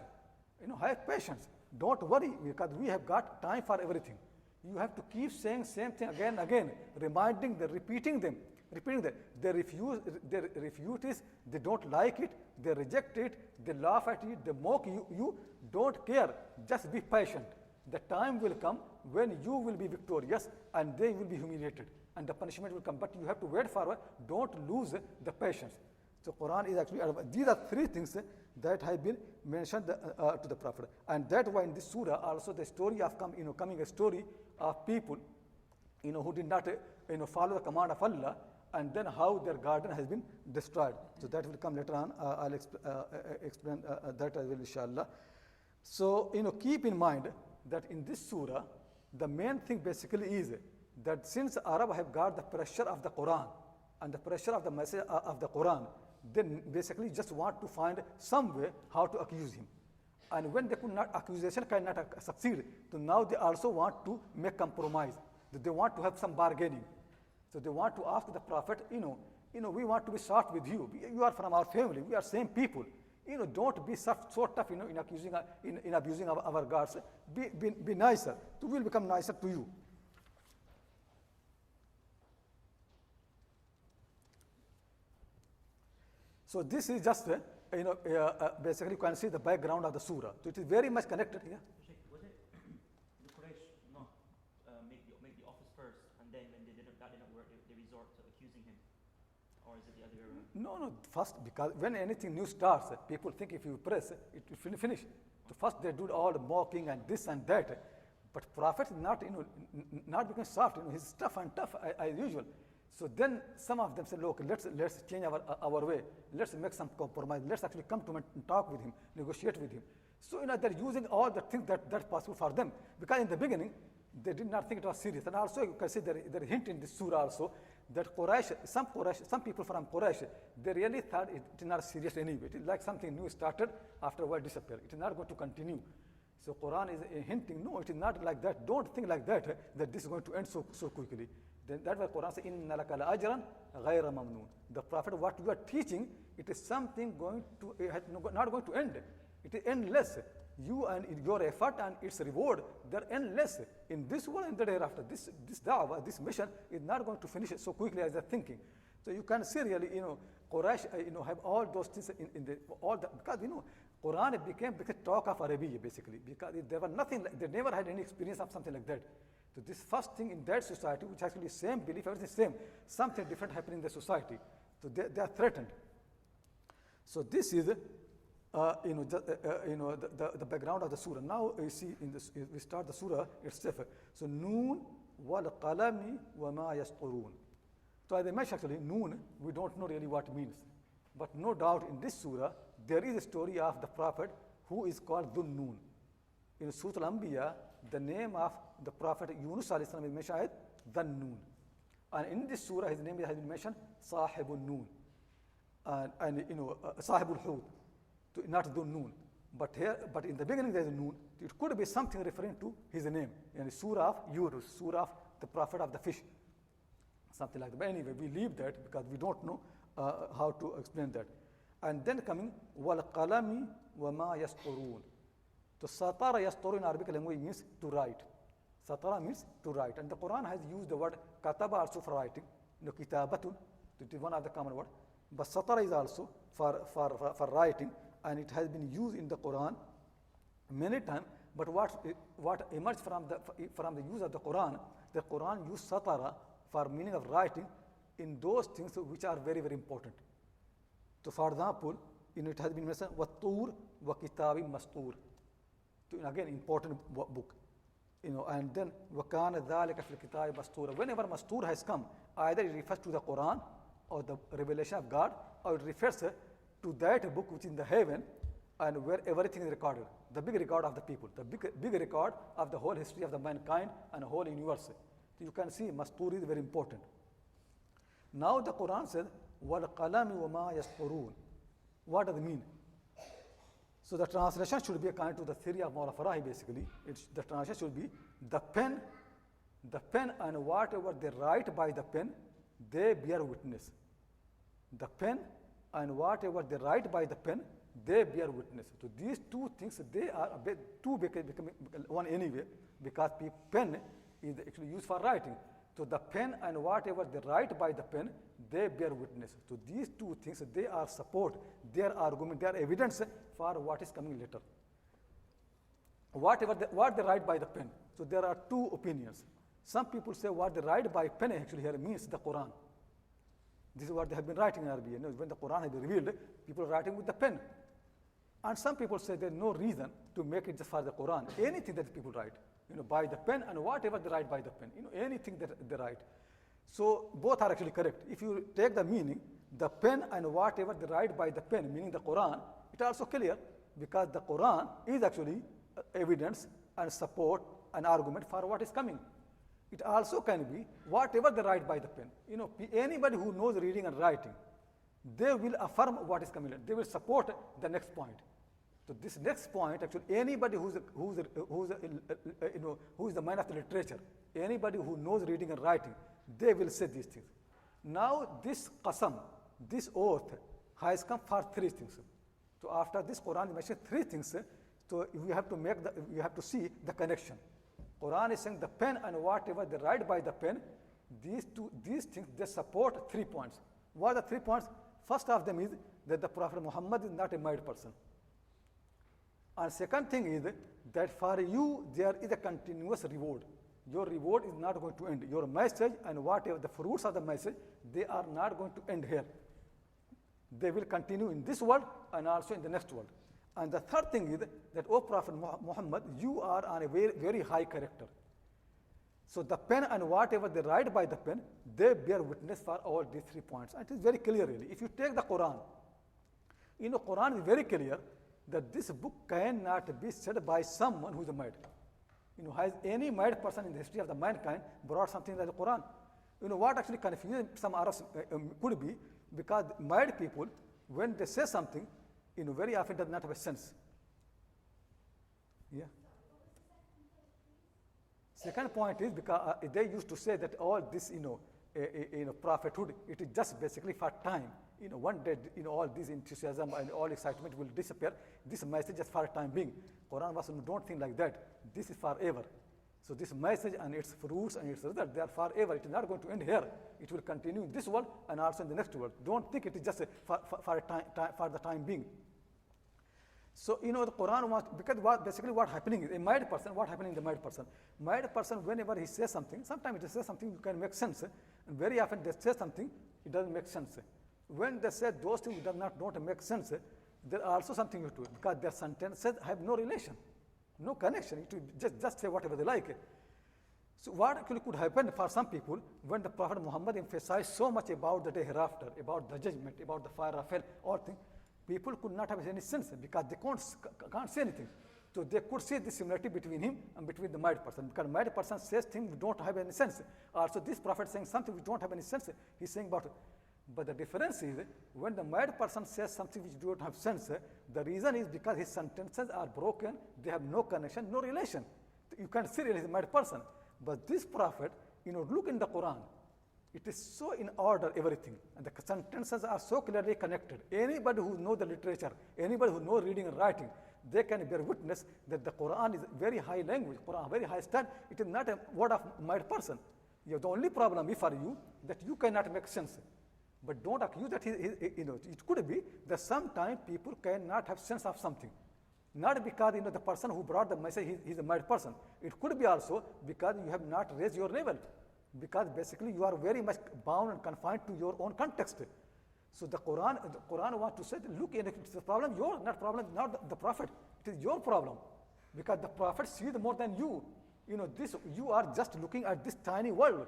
Have patience. Don't worry, because we have got time for everything. You have to keep saying same thing again and again, reminding them, repeating them. They refute it, they don't like it, they reject it, they laugh at it, they mock you. You don't care. Just be patient. The time will come when you will be victorious and they will be humiliated, and the punishment will come. But you have to wait for it. Don't lose the patience. So Quran is actually, these are three things that have been mentioned to the prophet. And that's why in this surah also the story of coming a story of people who did not follow the command of Allah, and then how their garden has been destroyed. So that will come later on. I'll explain that as well, inshallah. So keep in mind that in this surah, the main thing basically is that since Arab have got the pressure of the Quran and the pressure of the message of the Quran, they basically just want to find some way how to accuse him. And when they could not, accusation cannot succeed, so now they also want to make compromise. They want to have some bargaining. So they want to ask the prophet, we want to be soft with you. You are from our family. We are same people. Don't be so tough, in accusing, in abusing our gods. Be nicer. We will become nicer to you. So this is just, basically you can see the background of the surah. So it is very much connected here. Shaykh, was it the Quraysh not make the office first, and then when that didn't work, they resort to accusing at the very end. No, first, because when anything new starts, people think if you press, it will finish. So first they do all the mocking and this and that. But Prophet is not, not becoming soft, he's tough and tough as usual. So then some of them say, look, let's change our way. Let's make some compromise. Let's actually come to him and talk with him, negotiate with him. So, they're using all the things that's possible for them. Because in the beginning, they did not think it was serious. And also, you can see there is a hint in this surah also, that some people from Quraysh, they really thought it is not serious anyway. It is like something new started, after a while disappear. It is not going to continue. So Quran is hinting, no, it is not like that. Don't think like that, that this is going to end so quickly. Then that's why Quran says, "Inna laka ajran ghayra mamnoon." The Prophet, what you are teaching, it is something not going to end. It is endless. You and your effort and its reward, they're endless in this world and the day after. This da'wah, this mission is not going to finish so quickly as they're thinking. So you can see really, Quraysh, have all those things because Quran became talk of Arabia basically, because there was nothing, they never had any experience of something like that. So this first thing in that society, which actually same belief, everything same, something different happening in the society. So they are threatened. So this is, the background of the surah. Now you see we start the surah itself. So Noon wal qalami wa ma yasturun. So as I mentioned, actually Noon, we don't know really what it means. But no doubt in this surah, there is a story of the Prophet who is called Dhun Noon. In Surah Al-Anbiya, the name of the Prophet Yunus alayhi salam is mentioned as Dhun Noon. And in this surah, his name has been mentioned Sahibul Noon. And Sahibul Hud, not Dhun Noon. But in the beginning there is Noon. It could be something referring to his name. In the surah of Yunus, surah of the Prophet of the fish. Something like that. But anyway, we leave that because we don't know how to explain that. And then coming, وَالْقَلَمِ وَمَا يَسْطُرُونَ. So satara yastur in Arabic language means to write. Satara means to write. And the Quran has used the word kataba also for writing. Kitabatun, it is one of the common words. But satara is also for writing, and it has been used in the Quran many times. But what emerged from the use of the Quran used satara for meaning of writing in those things which are very, very important. So for example, it has been mentioned, وَالطُّورِ وَكِتَابٍ مَسْطُورٍ. Again, important book. And then وَكَانَ ذَلِكَ فِي الْكِتَابِ مَسْطُورًا. Whenever mastur has come, either it refers to the Quran or the revelation of God, or it refers to that book which is in the heaven and where everything is recorded. The big record of the people, the big record of the whole history of the mankind and the whole universe. So you can see mastur is very important. Now the Quran says, وَالْقَلَمِ وَمَا يَسْطُرُونَ. What does it mean? So the translation should be according to the theory of Mawla Farahi basically. The translation should be the pen and whatever they write by the pen, they bear witness. The pen and whatever they write by the pen, they bear witness. So these two things, they are becoming one anyway, because pen is actually used for writing. So the pen and whatever they write by the pen, they bear witness. So these two things, they are support, their argument, their evidence for what is coming later. What they write by the pen. So there are two opinions. Some people say what they write by pen actually here means the Quran. This is what they have been writing in Arabic. When the Quran has been revealed, people are writing with the pen. And some people say there's no reason to make it just for the Quran. Anything that people write, by the pen and whatever they write by the pen, anything that they write. So both are actually correct. If you take the meaning, the pen and whatever they write by the pen, meaning the Quran, it also clear, because the Quran is actually evidence and support and argument for what is coming. It also can be whatever they write by the pen. Anybody who knows reading and writing, they will affirm what is coming. They will support the next point. So this next point, actually, anybody who's the man of the literature, anybody who knows reading and writing, they will say these things. Now this qasam, this oath, has come for three things. So after this Quran mentions three things, so we have to see the connection. Quran is saying the pen and whatever they write by the pen, these things, they support 3 points. What are the 3 points? First of them is that the Prophet Muhammad is not a mad person. And second thing is that for you there is a continuous reward. Your reward is not going to end. Your message and whatever the fruits of the message, they are not going to end here. They will continue in this world and also in the next world. And the third thing is that, O Prophet Muhammad, you are on a very, very high character. So the pen and whatever they write by the pen, they bear witness for all these 3 points. And it is very clear really. If you take the Quran, Quran is very clear that this book cannot be said by someone who is mad. Has any mad person in the history of the mankind brought something like the Quran? What actually confuses some Arabs could be because mad people, when they say something, very often does not have a sense. Yeah. Second point is because they used to say that all this, prophethood, it is just basically for time. One day, all this enthusiasm and all excitement will disappear. This message is for a time being. Quran was, don't think like that. This is forever. So this message and its fruits and its result, they are forever. It is not going to end here. It will continue in this world and also in the next world. Don't think it is just for the time being. So, the Quran was, because basically what happening is, a mad person, what happening in the mad person? Mad person, whenever he says something, sometimes he says something you can make sense, and very often they say something, it doesn't make sense. When they say those things don't make sense, there are also something to it, because their sentences have no relation, no connection, to just say whatever they like. So what actually could happen for some people, when the Prophet Muhammad emphasized so much about the day hereafter, about the judgment, about the fire of hell, all things, people could not have any sense because they can't say anything. So they could see the similarity between him and between the mad person. Because mad person says things we don't have any sense. Also this prophet saying something we don't have any sense. He's saying about it. But the difference is when the mad person says something which don't have sense, the reason is because his sentences are broken, they have no connection, no relation. You can't see really he's a mad person. But this prophet, look in the Quran. It is so in order, everything. And the sentences are so clearly connected. Anybody who knows the literature, anybody who knows reading and writing, they can bear witness that the Quran is very high language, Quran very high standard. It is not a word of mad person. The only problem is for you that you cannot make sense. But don't accuse that it could be that sometimes people cannot have sense of something. Not because the person who brought the message he's a mad person. It could be also because you have not raised your level. Because basically you are very much bound and confined to your own context. So the Quran wants to say, look, it's a problem, not the Prophet. It is your problem. Because the Prophet sees more than you. You are just looking at this tiny world.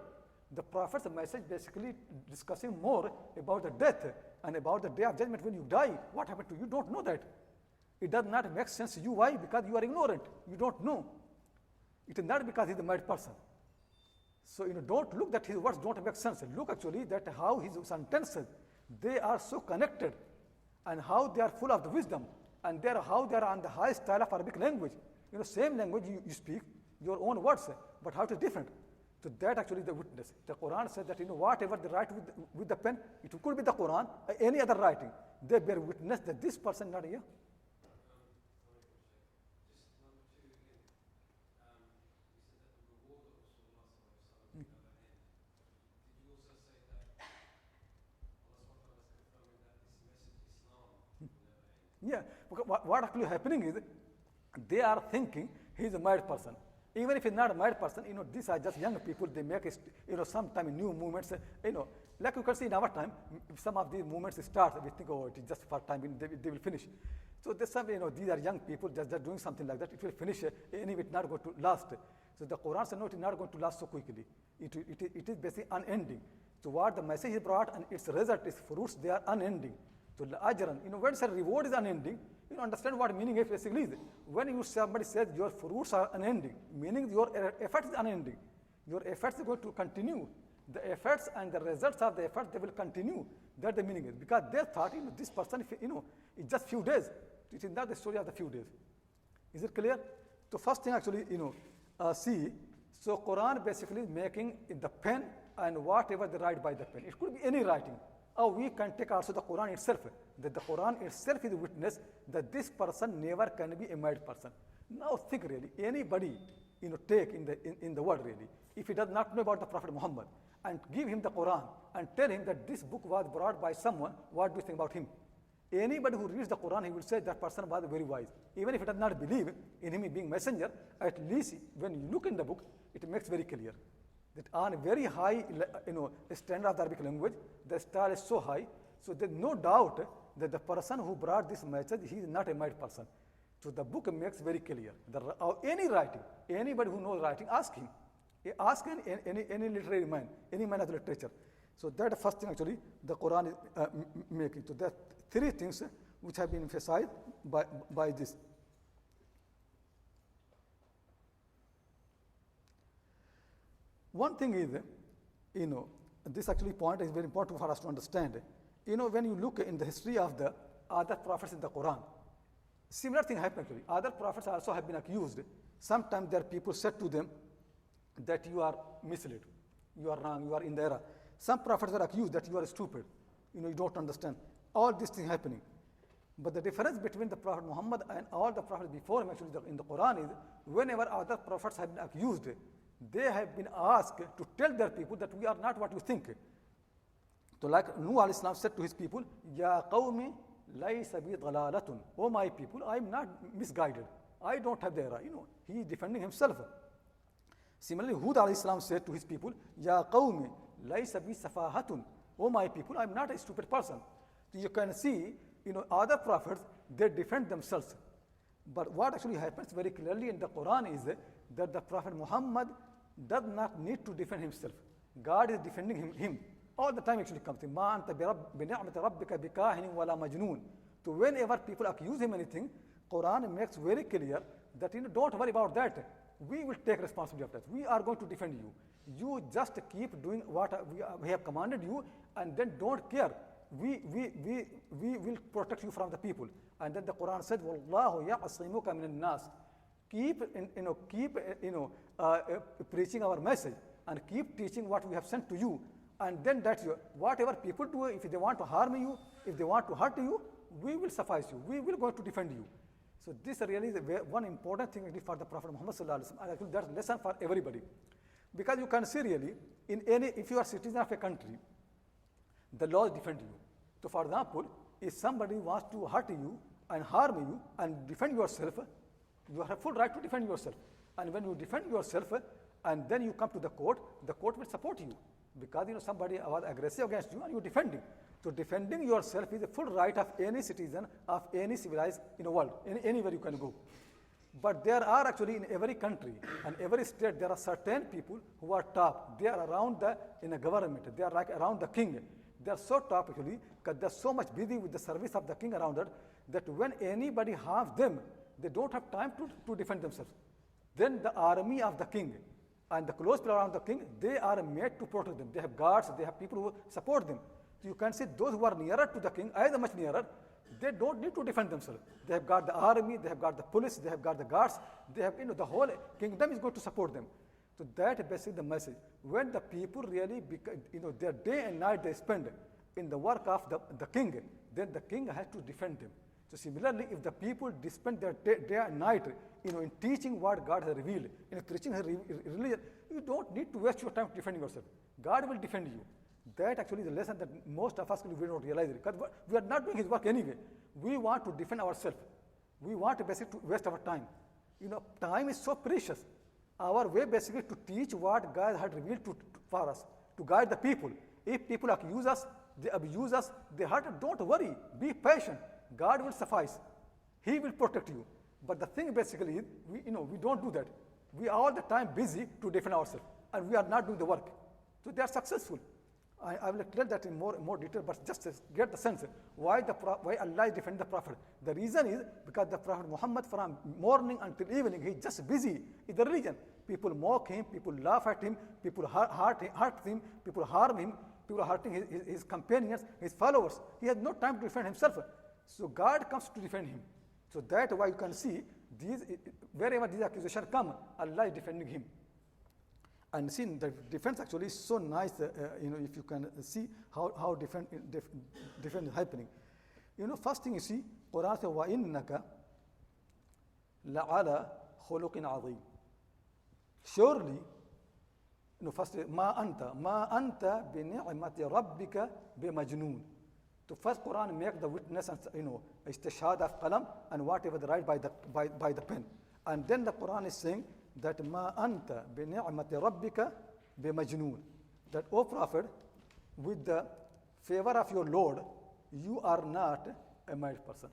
The Prophet's message basically discussing more about the death and about the day of judgment when you die. What happened to you? You don't know that. It does not make sense to you. Why? Because you are ignorant. You don't know. It is not because he's a mad person. So, don't look that his words don't make sense. Look actually that how his sentences, they are so connected and how they are full of the wisdom and how they are on the high style of Arabic language. Same language you speak, your own words, but how it is different. So that actually the witness. The Quran says that, whatever they write with the pen, it could be the Quran, any other writing. They bear witness that this person not here. Yeah, because what actually happening is, they are thinking he's a mad person. Even if he's not a mad person, these are just young people, they make, sometime new movements, like you can see in our time, if some of these movements start, we think, oh, it is just for time, they will finish. So there's some, these are young people just doing something like that, it will finish, anyway, it's not going to last. So the Quran says, no, it is not going to last so quickly. It is basically unending. So what the message is brought and its result, its fruits, they are unending. So ajran, when the reward is unending, understand what meaning it basically is. When somebody says your fruits are unending, meaning your effort is unending. Your efforts are going to continue. The efforts and the results of the effort, they will continue. That's the meaning is. Because they thought, this person, it's just few days. It is not the story of the few days. Is it clear? So first thing actually, see, so Quran basically is making the pen and whatever they write by the pen. It could be any writing. Or we can take also the Quran itself, that the Quran itself is a witness that this person never can be a mad person. Now think really, anybody take in the world really, if he does not know about the Prophet Muhammad and give him the Quran and tell him that this book was brought by someone, what do you think about him? Anybody who reads the Quran, he will say that person was very wise. Even if he does not believe in him being messenger, at least when you look in the book, it makes very clear that on a very high standard of the Arabic language, the style is so high, So there's no doubt that the person who brought this message, he is not a mad person. So the book makes very clear. Any writing, anybody who knows writing, ask him. Ask any literary man, any man of literature. So that's the first thing actually the Quran is making. So there are three things which have been emphasized by this. One thing is, this actually point is very important for us to understand. When you look in the history of the other prophets in the Quran, similar thing happened actually. Other prophets also have been accused. Sometimes their people said to them that you are misled, you are wrong, you are in the error. Some prophets were accused that you are stupid, you don't understand. All these things happening. But the difference between the Prophet Muhammad and all the prophets before him actually in the Quran is, whenever other prophets have been accused, they have been asked to tell their people that we are not what you think. So like Nuh alayhi salam said to his people, Ya qawmi laysa bi dalalatun. Oh my people, I am not misguided. I don't have the error. He is defending himself. Similarly, Hud alayhi salam said to his people, Ya qawmi laysa bi safahatun. Oh my people, I am not a stupid person. So you can see, other prophets, they defend themselves. But what actually happens very clearly in the Quran is that the Prophet Muhammad does not need to defend himself. God is defending him. All the time actually comes. Ma anta bi ni'mati rabbika bikahinin wala majnoon. So whenever people accuse him anything, Quran makes very clear that don't worry about that. We will take responsibility of that. We are going to defend you. You just keep doing what we have commanded you, and then don't care. We will protect you from the people. And then the Quran said, Wallahu ya'asimuka min nas. Keep preaching our message and keep teaching what we have sent to you. And then that's whatever people do, if they want to harm you, if they want to hurt you, we will suffice you. We will go to defend you. So this really is one important thing for the Prophet Muhammad sallallahu alaihi wasallam. And actually that's a lesson for everybody. Because you can see really, if you are a citizen of a country, the laws defend you. So for example, if somebody wants to hurt you and harm you and defend yourself, you have full right to defend yourself. And when you defend yourself and then you come to the court will support you. Because somebody was aggressive against you and you're defending. So defending yourself is a full right of any citizen of any civilized world, anywhere you can go. But there are actually in every country and every state, there are certain people who are top. They are around in a government. They are like around the king. They are so top actually because they're so much busy with the service of the king around it that when anybody harms them, they don't have time to defend themselves. Then the army of the king and the close people around the king, they are made to protect them. They have guards, they have people who support them. So you can see those who are nearer to the king, either much nearer, they don't need to defend themselves. They have got the army, they have got the police, they have got the guards, they have, the whole kingdom is going to support them. So that is basically the message. When the people really, their day and night they spend in the work of the king, then the king has to defend them. So similarly, if the people spend their day and night, in teaching what God has revealed, in preaching His religion, you don't need to waste your time defending yourself. God will defend you. That actually is a lesson that most of us will not realize it, because we are not doing His work anyway. We want to defend ourselves. We want basically to waste our time. Time is so precious. Our way basically to teach what God had revealed for us, to guide the people. If people accuse us, they abuse us, they hurt us, don't worry. Be patient. God will suffice. He will protect you. But the thing basically is, we don't do that. We are all the time busy to defend ourselves, and we are not doing the work. So they are successful. I will explain that in more detail, but just to get the sense why Allah is defending the Prophet. The reason is because the Prophet Muhammad, from morning until evening, he is just busy in the religion. People mock him, people laugh at him, people hurt him, people harm him, people are hurting his companions, his followers. He has no time to defend himself. So God comes to defend him. So that's why you can see wherever these accusations come, Allah is defending him. And see, the defense actually is so nice, if you can see how defense is happening. First thing you see, Quran says, وَإِنَّكَ لَعَلَى خُلُقٍ عَظِيمٍ. Surely, first, مَا أَنْتَ بِنِعْمَةِ رَبِّكَ بِمَجْنُونَ. To first Quran make the witness and istishhad of qalam and whatever they write by the pen. And then the Quran is saying that ma anta bi ni'mati rabbika bi majnoon. That, O Prophet, with the favor of your Lord, you are not a mad person.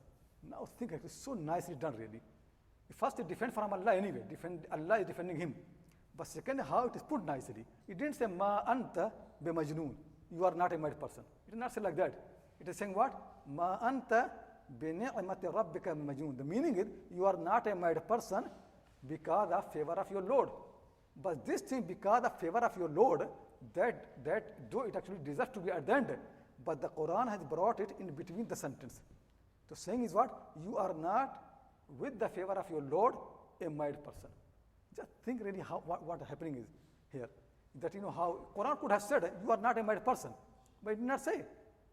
Now think, it's so nicely done really. First, it defends from Allah anyway. Allah is defending him. But second, how it is put nicely. It didn't say, Ma anta be majnoon. You are not a mad person. It did not say like that. It is saying what? Ma anta be ni'mati rabbika majnoon. The meaning is, you are not a mad person because of favor of your Lord. But this thing, because of favor of your Lord, that though it actually deserves to be at the end, but the Quran has brought it in between the sentence. So saying is what? You are not, with the favor of your Lord, a mad person. Just think really what happening is here. That how Quran could have said, you are not a mad person. But it did not say.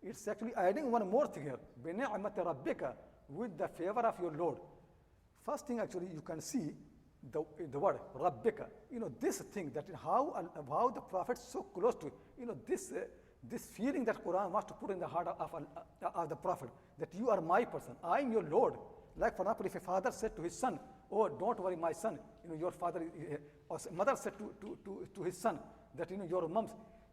It's actually adding one more thing here. بِنِعْمَةِ رَبِّكَ, with the favor of your Lord. First thing actually you can see, the word Rabbika, this thing, that how the Prophet is so close to, this feeling that Quran wants to put in the heart of the Prophet, that you are my person, I am your Lord. Like for example, if a father said to his son, oh, don't worry my son, your father, or mother said to his son, that your mom,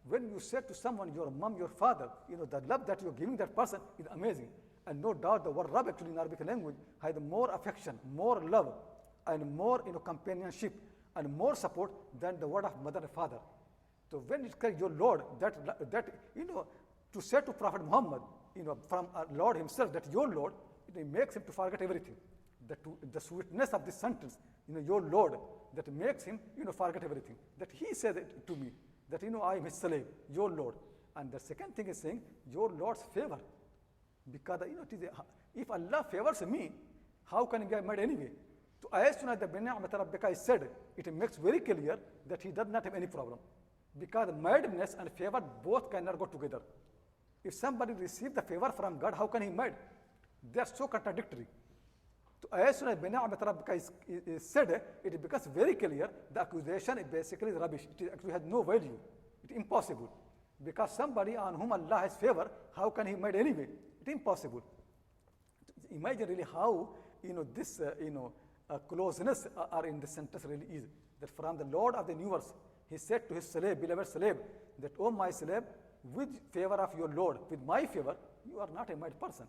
when you said to someone, your mom, your father, the love that you're giving that person is amazing. And no doubt the word Rabb actually in Arabic language has more affection, more love, and more companionship, and more support than the word of mother and father. So when it says your Lord, that to say to Prophet Muhammad, from our Lord himself, that your Lord, it makes him to forget everything. The sweetness of this sentence, your Lord, that makes him, forget everything. That he said it to me, that, I am his slave, your Lord. And the second thing is saying, your Lord's favor. Because, if Allah favors me, how can he get mad anyway? So as soon as the Bini'amata Rabbika is said, it makes very clear that he does not have any problem. Because madness and favor both cannot go together. If somebody receives the favor from God, how can he mad? They are so contradictory. So as soon as Bini'amata Rabbika is said, it becomes very clear the accusation is basically rubbish. It actually has no value. It is impossible. Because somebody on whom Allah has favor, how can he mad anyway? It is impossible. Imagine really how this closeness are in the sentence really is. That from the Lord of the universe, he said to his slave, beloved slave, that, oh my slave, with favor of your Lord, with my favor, you are not a mad person.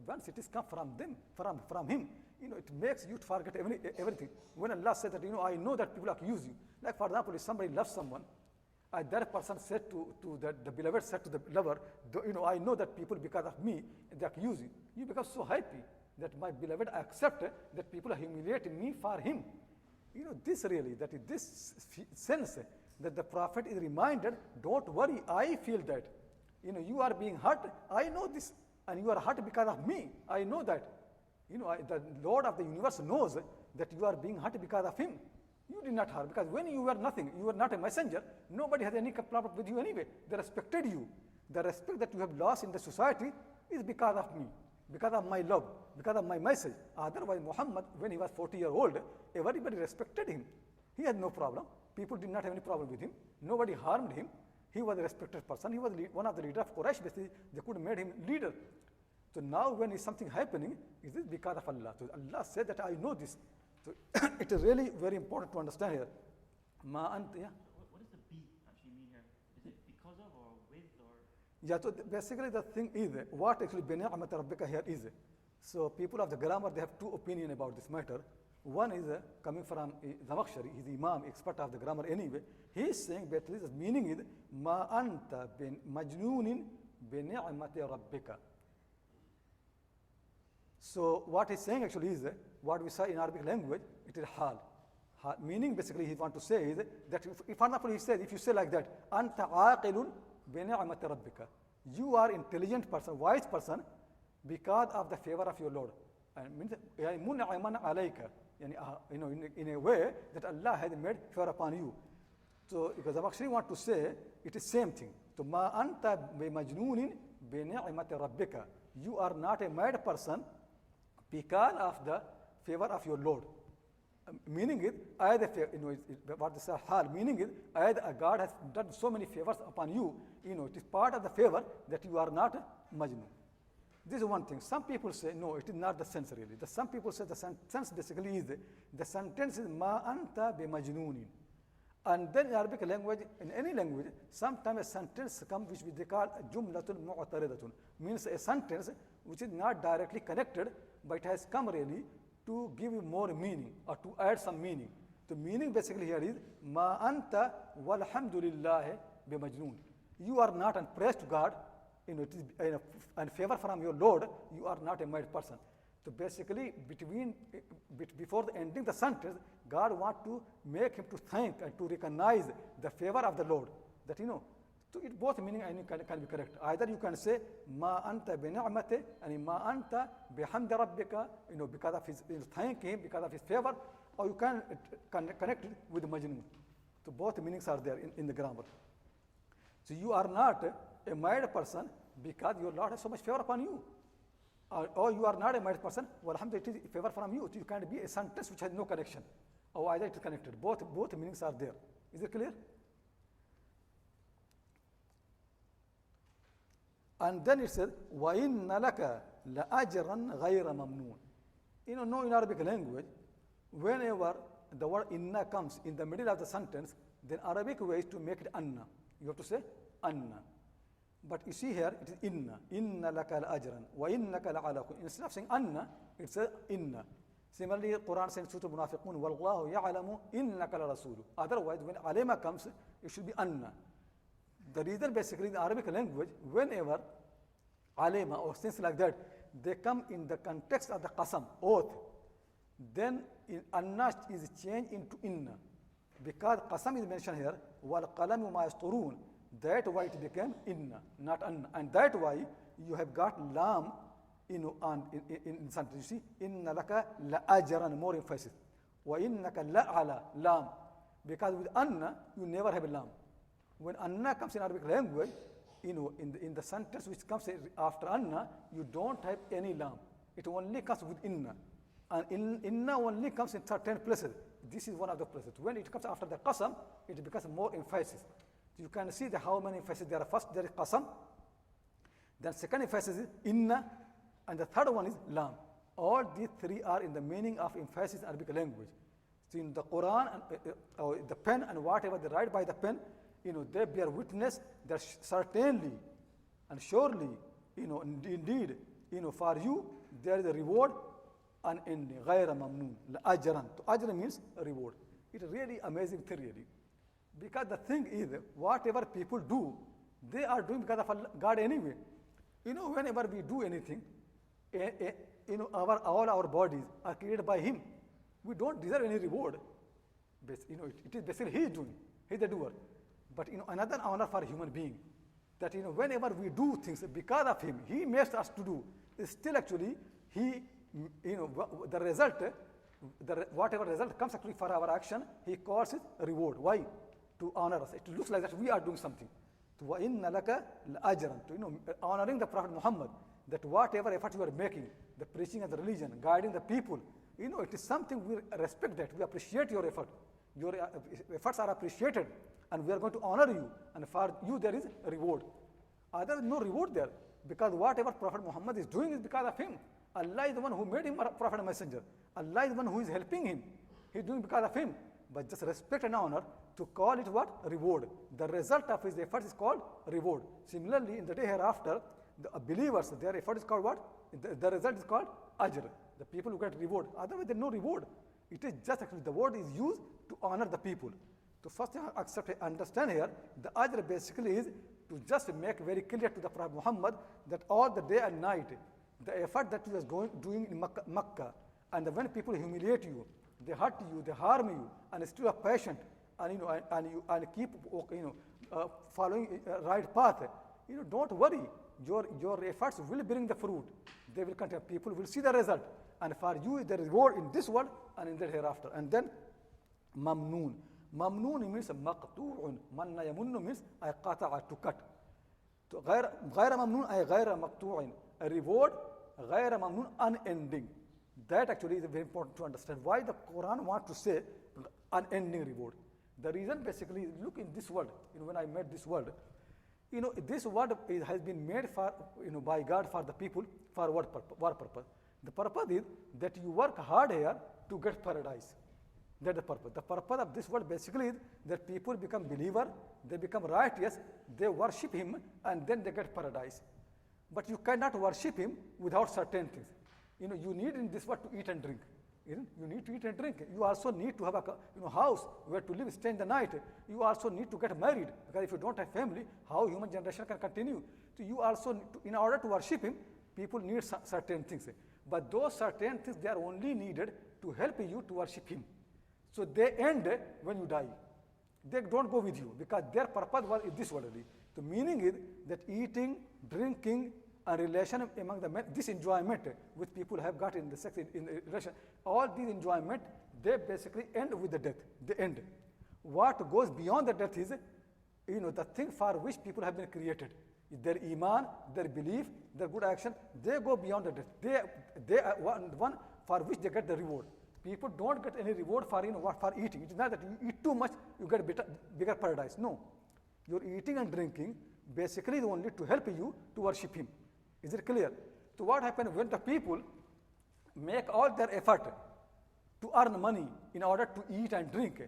Once it is come from them, from him, it makes you to forget everything. When Allah said that, I know that people accuse you. Like for example, if somebody loves someone, that person said to the beloved said to the lover, I know that people because of me, they accuse you. You become so happy that my beloved accept that people are humiliating me for him. This really, that is this sense that the Prophet is reminded, don't worry, I feel that. You are being hurt, I know this, and you are hurt because of me, I know that. The Lord of the universe knows that you are being hurt because of him. You did not hurt, because when you were nothing, you were not a messenger, nobody has any problem with you anyway. They respected you. The respect that you have lost in the society is because of me, because of my love, because of my message. Otherwise, Muhammad, when he was 40 years old, everybody respected him. He had no problem. People did not have any problem with him. Nobody harmed him. He was a respected person. He was one of the leaders of Quraysh. Basically, they could have made him leader. So now when is something happening, is it because of Allah? So Allah said that I know this. So it is really very important to understand here. What does the be actually mean here? Is it because of or with or? Yeah, so basically the thing is, what actually Bini'amata Rabbika here is. So people of the grammar, they have two opinions about this matter. One is coming from Zamakhshari, he's the Imam, expert of the grammar anyway. He is saying basically the meaning is, Ma anta bin majnoonin bini'amati Rabbika. So what he's saying actually is, what we say in Arabic language, it is hal. Meaning basically he want to say is that if for example he says, if you say like that, anta aqilun bini'amati Rabbika. You are intelligent person, wise person, because of the favor of your Lord. And means mun'aman alayka. In a way that Allah has made favor upon you. So because I actually want to say it is same thing. So ma anta bi majnoonin bi ni'mati rabbika. You are not a mad person because of the favor of your Lord. Meaning is, what this hal meaning is, God has done so many favors upon you. It is part of the favor that you are not majnoon. This is one thing. Some people say, no, it is not the sense really. Some people say the sense basically is, the sentence is, ma anta bi majnoonin. And then in Arabic language, in any language, sometimes a sentence comes which they call jumlatul mu'taridatun, means a sentence which is not directly connected, but it has come really to give you more meaning or to add some meaning. The meaning basically here is ma anta walhamdulillah bimajnoon. You are not, and praise to God, it is and favor from your Lord, you are not a mad person. So basically, before the ending the sentence, God wants to make him to thank and to recognize the favor of the Lord. That so it both meaning can be correct. Either you can say ma anta bi ni'mati and ma anta bihamdi rabbika, because of his thank him because of his favor, or you can connect it with majnoon. So both meanings are there in the grammar. So you are not a mad person because your Lord has so much favor upon you. Or you are not a mad person, well, alhamdulillah, it is favor from you. So you can't be a sentence which has no connection. Or either it is connected. Both meanings are there. Is it clear? And then it says, وَإِنَّ لَكَ لَأَجْرًا غَيْرَ مَمْنُونَ. In Arabic language, whenever the word inna comes in the middle of the sentence, then Arabic way is to make it anna. You have to say anna. But you see here, it is inna laka al-ajran, wa innaka la'ala. Instead of saying anna, it says inna. Similarly, Quran says, Surah Munafiqun, wallahu ya'lamu innaka la-rasulu. Otherwise, when alima comes, it should be anna. The reason basically in the Arabic language, whenever alima or things like that, they come in the context of the qasam, oath, then anna is changed into inna. Because qasam is mentioned here, wal-qalamu ma yasturun. That why it became inna, not anna. And that why you have got lam in sentence. You see, inna laka la ajran, more emphasis. Wa innaka la ala lam. Because with anna, you never have a lam. When anna comes in Arabic language, in the sentence which comes after anna, you don't have any lam. It only comes with inna. And inna only comes in certain places. This is one of the places. When it comes after the qasam, it becomes more emphasis. You can see how many emphases there are. First there is qasam, then second emphasis is inna, and the third one is lam. All these three are in the meaning of emphasis in Arabic language. So in the Quran, or the pen and whatever they write by the pen, they bear witness that certainly and surely, indeed, for you there is a reward unending. غَيْرَ مَمْنُونَ لَأَجْرًا. So ajra means a reward. It's a really amazing thing, really. Because the thing is, whatever people do, they are doing because of God anyway. Whenever we do anything, all our bodies are created by Him. We don't deserve any reward. It is basically He is doing. He is the doer. But another honor for a human being, that whenever we do things because of Him, He makes us to do. Still actually, He, the result, whatever result comes actually for our action, He calls it a reward. Why? To honor us. It looks like that we are doing something. To وَإِنَّ لَكَ لَأَجْرًا. To honoring the Prophet Muhammad, that whatever effort you are making, the preaching of the religion, guiding the people, it is something we respect that. We appreciate your effort. Your efforts are appreciated, and we are going to honor you. And for you there is a reward. There is no reward there, because whatever Prophet Muhammad is doing is because of him. Allah is the one who made him a prophet and messenger. Allah is the one who is helping him. He is doing because of him. But just respect and honor, to call it what? Reward. The result of his efforts is called reward. Similarly, in the day hereafter, the believers, their effort is called what? The result is called ajr. The people who get reward. Otherwise, there is no reward. It is just actually the word is used to honor the people. So first thing I understand here, the ajr basically is to just make very clear to the Prophet Muhammad that all the day and night, the effort that you are doing in Makkah, and when people humiliate you, they hurt you, they harm you, and still are patient, and keep following right path. Don't worry. Your efforts will bring the fruit. They will continue. People will see the result, and for you the reward in this world and in the hereafter. And then mamnoon. Mamnoon means maqtu'un. Manna yamunnu means ay qata'a, to cut. غير ممنون ay غير مقطوع. A reward غير ممنون, unending. That actually is very important to understand. Why the Quran wants to say unending reward. The reason basically, look in this world, when I made this world, this world has been made for, by God for the people for what purpose? The purpose is that you work hard here to get paradise. That's the purpose. The purpose of this world basically is that people become believer, they become righteous, they worship him, and then they get paradise. But you cannot worship him without certain things. You need in this world to eat and drink. You need to eat and drink. You also need to have a house where to live, stay in the night. You also need to get married, because if you don't have family, how human generation can continue? So you also, in order to worship him, people need certain things. But those certain things, they are only needed to help you to worship him. So they end when you die. They don't go with you, because their purpose was in this world only. The meaning is that eating, drinking, and relation among the men, this enjoyment which people have got in the sex, in the relation, all these enjoyment, they basically end with the death. They end. What goes beyond the death is, the thing for which people have been created. Their iman, their belief, their good action, they go beyond the death. They are one for which they get the reward. People don't get any reward for for eating. It is not that you eat too much, you get bigger paradise. No. Your eating and drinking basically is only to help you to worship him. Is it clear? So what happens when the people make all their effort to earn money in order to eat and drink?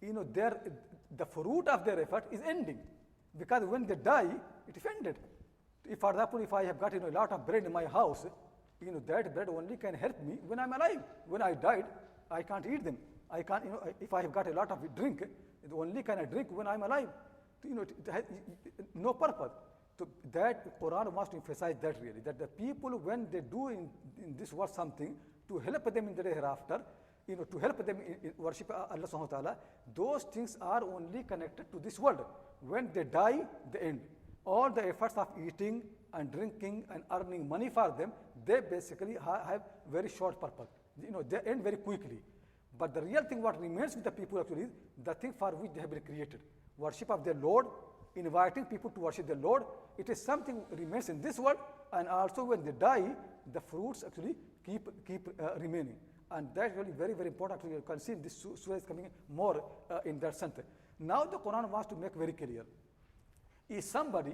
The fruit of their effort is ending, because when they die, it is ended. If, for example, if I have got a lot of bread in my house, that bread only can help me when I'm alive. When I died, I can't eat them. I can't. If I have got a lot of drink, it only can I drink when I'm alive. It has no purpose. So that Quran wants to emphasize that really, that the people, when they do in this world something to help them in the day hereafter, to help them in worship Allah subhanahu wa ta'ala, those things are only connected to this world. When they die, they end. All the efforts of eating and drinking and earning money for them, they basically have very short purpose. They end very quickly. But the real thing what remains with the people actually is the thing for which they have been created. Worship of their Lord, inviting people to worship their Lord. It is something remains in this world, and also when they die, the fruits actually keep remaining. And that's really very, very important. Actually, you can see this surah is coming more in that sense. Now the Quran wants to make very clear. If somebody,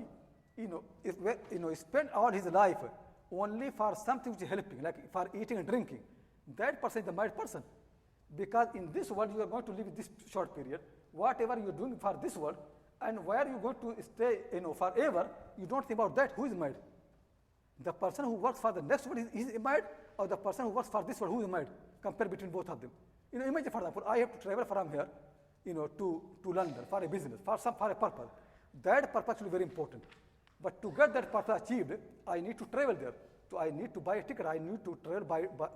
spend all his life only for something which is helping, like for eating and drinking, that person is the mad person. Because in this world, you are going to live this short period. Whatever you are doing for this world, and where you are going to stay, forever, you don't think about that. Who is mad? The person who works for the next world is mad, or the person who works for this world, who is mad? Compare between both of them. Imagine, for example, I have to travel from here, to London for a business, for a purpose. That purpose is very important. But to get that purpose achieved, I need to travel there. So I need to buy a ticket. I need to travel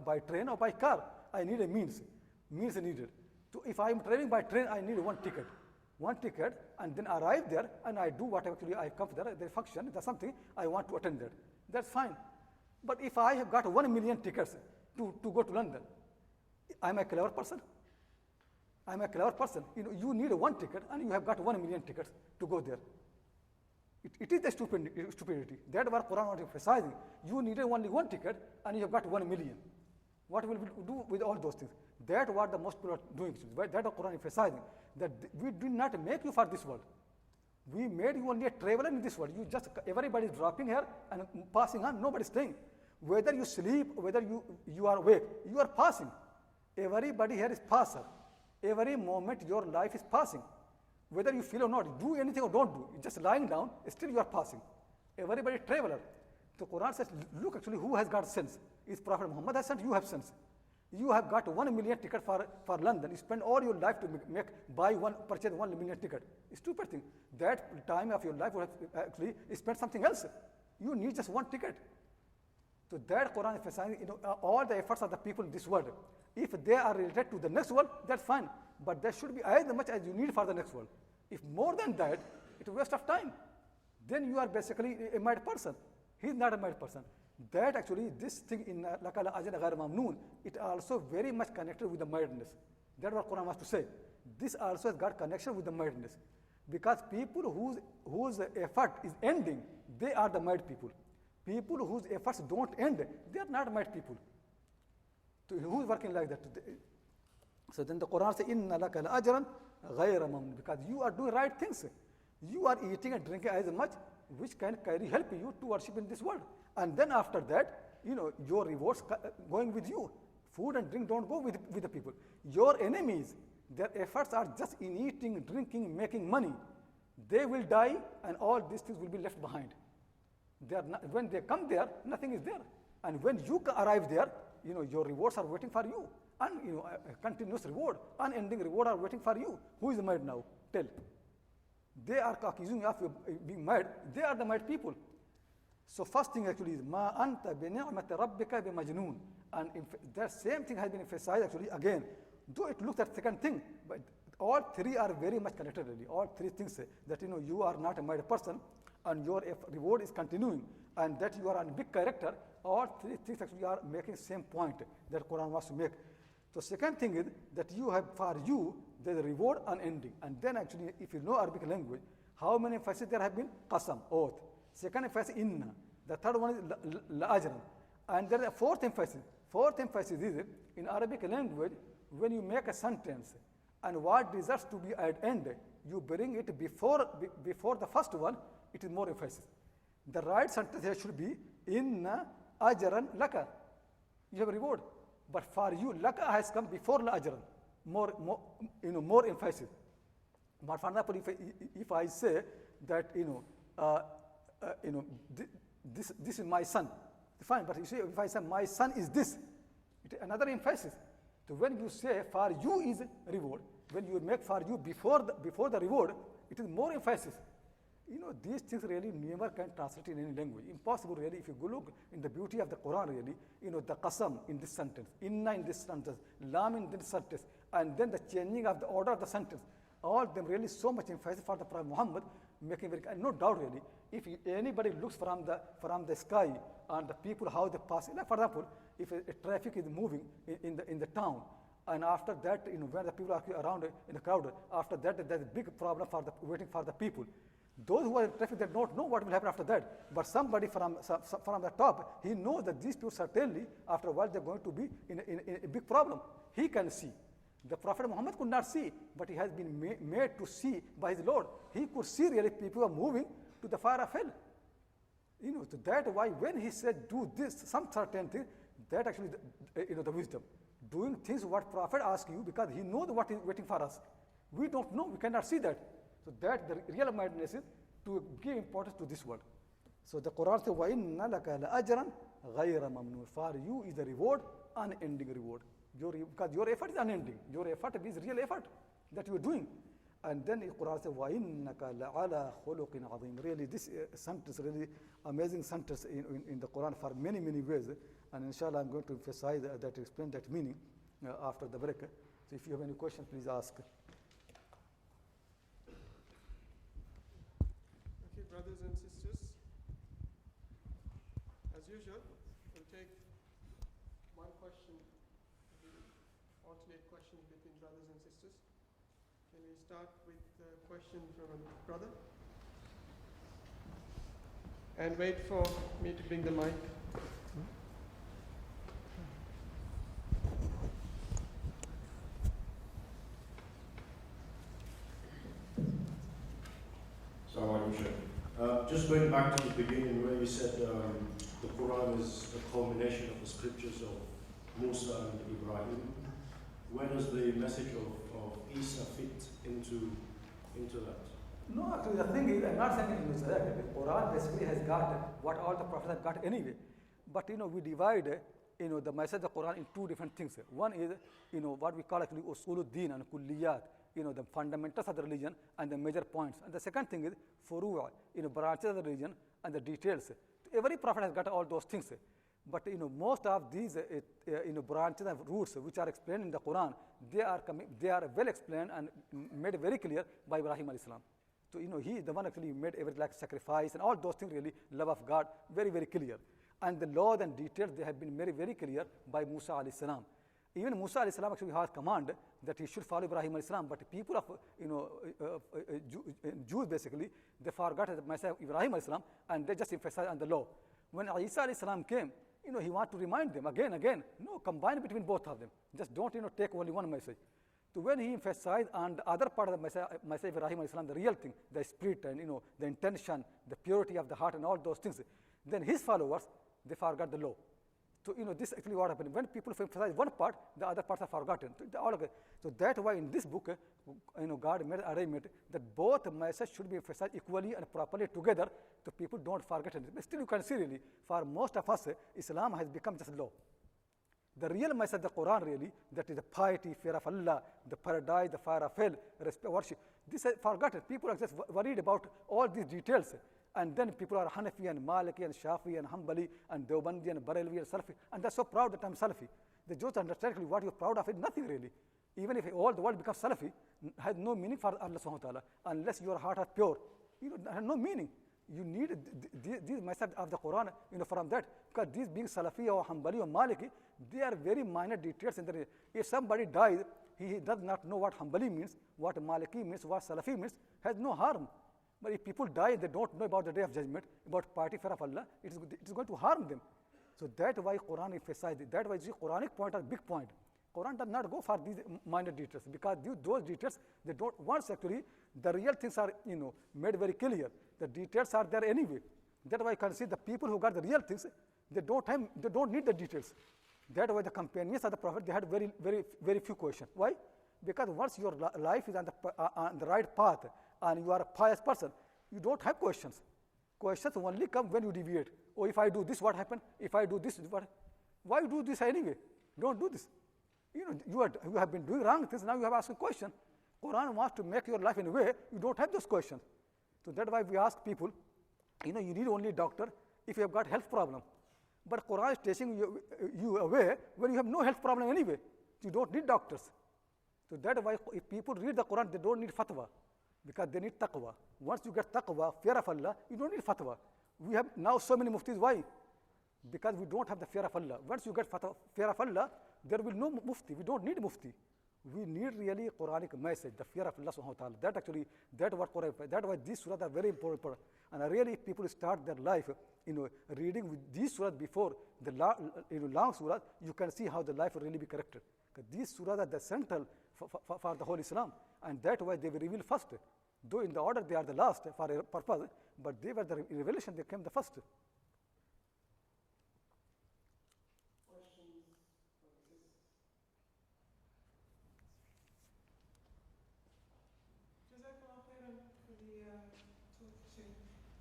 by train or by car. I need a means needed. So if I am traveling by train, I need one ticket, and then arrive there, and I do what actually I come there, the function, there's something I want to attend there. That's fine. But if I have got 1 million tickets to go to London, I'm a clever person. I'm a clever person. You need one ticket, and you have got 1 million tickets to go there. It is the stupidity. That's what Quran was emphasizing. You needed only one ticket, and you have got 1 million. What will we do with all those things? That's what the most people are doing. That's what Quran is emphasizing. That we did not make you for this world. We made you only a traveler in this world. Everybody is dropping here and passing on. Nobody is staying. Whether you sleep, whether you are awake, you are passing. Everybody here is passer. Every moment your life is passing. Whether you feel or not, do anything or don't do, you're just lying down, still you are passing. Everybody traveler. The Quran says, look actually who has got sense. Is Prophet Muhammad has sense, you have sense. You have got 1 million ticket for London. You spend all your life to purchase 1 million ticket. It's stupid thing. That time of your life would have actually spent something else. You need just one ticket. So that Quran emphasizing, all the efforts of the people in this world. If they are related to the next world, that's fine. But there should be as much as you need for the next world. If more than that, it's a waste of time. Then you are basically a mad person. He is not a mad person. That actually, this thing in Al-Qalam ajal ghayr mamnoon, it also very much connected with the madness. That's what Quran wants to say. This also has got connection with the madness. Because people whose effort is ending, they are the mad people. People whose efforts don't end, they are not mad people. So who is working like that? So then the Quran says, Inna laka ajran ghayra mamnoon. Because you are doing right things. You are eating and drinking as much, which can help you to worship in this world. And then after that, your rewards going with you Food and drink don't go with the people. Your enemies, their efforts are just in eating, drinking, making money. They will die, and all these things will be left behind. When they come there, nothing is there. And when you arrive there, your rewards are waiting for you. And a continuous reward, unending reward are waiting for you. Who is mad now? Tell. They are accusing you of being mad. They are the mad people. So first thing actually is ma anta bi ni'mati rabbika bi majnoon. And that same thing has been emphasized actually again. Though it looks at second thing, but all three are very much connected really. All three things say that you are not a mad person, and your reward is continuing, and that you are a big character. All three things actually are making same point that Quran wants to make. So second thing is that for you there is a reward unending. And then actually if you know Arabic language, how many emphases there have been? Qasam, oath. Second emphasis inna. The third one is la-ajran. And there is a fourth emphasis. Fourth emphasis is in Arabic language, when you make a sentence and what deserves to be at end, you bring it before the first one, it is more emphasis. The right sentence here should be inna ajran laka. You have a reward. But for you, laka has come before la ajran. More emphasis. But for example, if I say that this is my son, fine. But you see, if I say my son is this, it is another emphasis. So when you say for you is reward, when you make for you before the reward, it is more emphasis. These things really never can translate in any language. Impossible really. If you go look in the beauty of the Quran really, the qasam in this sentence, inna in this sentence, lam in this sentence, and then the changing of the order of the sentence, all of them really so much emphasis for the Prophet Muhammad, making very, and no doubt really, if anybody looks from the sky and the people how they pass, like for example, if a traffic is moving in the town, and after that, when the people are around in the crowd, after that there's a big problem waiting for the people. Those who are in traffic, they don't know what will happen after that. But somebody from the top, he knows that these people certainly, after a while, they're going to be in a big problem. He can see. The Prophet Muhammad could not see, but he has been made to see by his Lord. He could see really people are moving to the fire of hell. So that's why when he said, do this, some certain thing, that actually, the wisdom. Doing things what Prophet asks you, because he knows what is waiting for us. We don't know, we cannot see that. So that the real mindedness is to give importance to this word. So the Quran says, وَإِنَّ لَكَ لَأَجْرًا غَيْرَ مَمْنُونَ. For you is the reward, unending reward. Because your effort is unending. Your effort is real effort that you are doing. And then the Quran says, وَإِنَّكَ لَعَلَى خُلُقٍ عَظِيمٍ. Really, this sentence, really amazing sentence in the Quran for many, many ways. And inshallah, I'm going to emphasize that, explain that meaning after the break. So if you have any questions, please ask. Brothers and sisters, as usual, we'll take one question, alternate questions between brothers and sisters. Can we start with a question from a brother? And wait for me to bring the mic. Just going back to the beginning where you said the Quran is a culmination of the scriptures of Musa and Ibrahim, where does the message of Isa fit into that? No, actually the thing is, I'm not saying it is that. The Quran basically has got what all the prophets have got anyway. But we divide the message of the Quran in two different things. One is what we call actually usuluddin and kulliyat, the fundamentals of the religion and the major points. And the second thing is furu', branches of the religion and the details. Every prophet has got all those things. But most of these branches and roots which are explained in the Quran, they are well explained and made very clear by Ibrahim alayhi salam. So he is the one actually made everything like sacrifice and all those things, really love of God, very, very clear. And the laws and details, they have been very, very clear by Musa alayhi salam. Even Musa alayhi salam actually has command that he should follow Ibrahim alayhi salam, but people of Jews basically, they forgot the message of Ibrahim alayhi salam and they just emphasized on the law. When Isa alayhi salam came, he wanted to remind them again, no, combine between both of them. Just don't take only one message. So when he emphasized on the other part of the message of Ibrahim alayhi salam, the real thing, the spirit and the intention, the purity of the heart and all those things, then his followers, they forgot the law. So, this actually what happened. When people emphasize one part, the other parts are forgotten. So that's why in this book, God made arrangement that both messages should be emphasized equally and properly together, so people don't forget it. But still, you can see really, for most of us, Islam has become just law. The real message of the Quran really, that is the piety, fear of Allah, the paradise, the fire of hell, respect, worship. This is forgotten. People are just worried about all these details. And then people are Hanafi and Maliki and Shafi and Hanbali and Deobandi and Barelvi and Salafi. And they're so proud that I'm Salafi. They just understand what you're proud of it, nothing really. Even if all the world becomes Salafi, has no meaning for Allah subhanahu wa ta'ala, unless your heart is pure. Has no meaning. You need these message of the Quran, from that, because these being Salafi or Hanbali or Maliki, they are very minor details. If somebody dies, he does not know what Hanbali means, what Maliki means, what Salafi means, has no harm. But if people die, they don't know about the Day of Judgment, about piety, fear of Allah, it is going to harm them. So that's why Quran emphasized it. That's why the Quranic point is a big point. Quran does not go for these minor details, because those details, they don't, once actually, the real things are, made very clear. The details are there anyway. That's why you can see the people who got the real things, they don't need the details. That's why the companions of the Prophet, they had very, very, very few questions. Why? Because once your life is on the right path, and you are a pious person, you don't have questions. Questions only come when you deviate. Oh, if I do this, what happened? If I do this, what? Why do this anyway? Don't do this. You have been doing wrong things, now you have asked a question. Quran wants to make your life in a way, you don't have those questions. So that's why we ask people, you need only a doctor if you have got health problem. But Quran is taking you away when you have no health problem anyway. You don't need doctors. So that's why if people read the Quran, they don't need fatwa, because they need taqwa. Once you get taqwa, fear of Allah, you don't need fatwa. We have now so many muftis. Why? Because we don't have the fear of Allah. Once you get fear of Allah, there will no mufti. We don't need mufti. We need really Quranic message, the fear of Allah subhanahu wa ta'ala. That's what Quran, that's why these surahs are very important. And really, if people start their life, reading with these surahs before the long surahs, you can see how the life will really be corrected. Because these surahs are the central for the whole Islam. And that's why they were revealed first. Though in the order they are the last for a purpose, but they were the revelation, they came the first.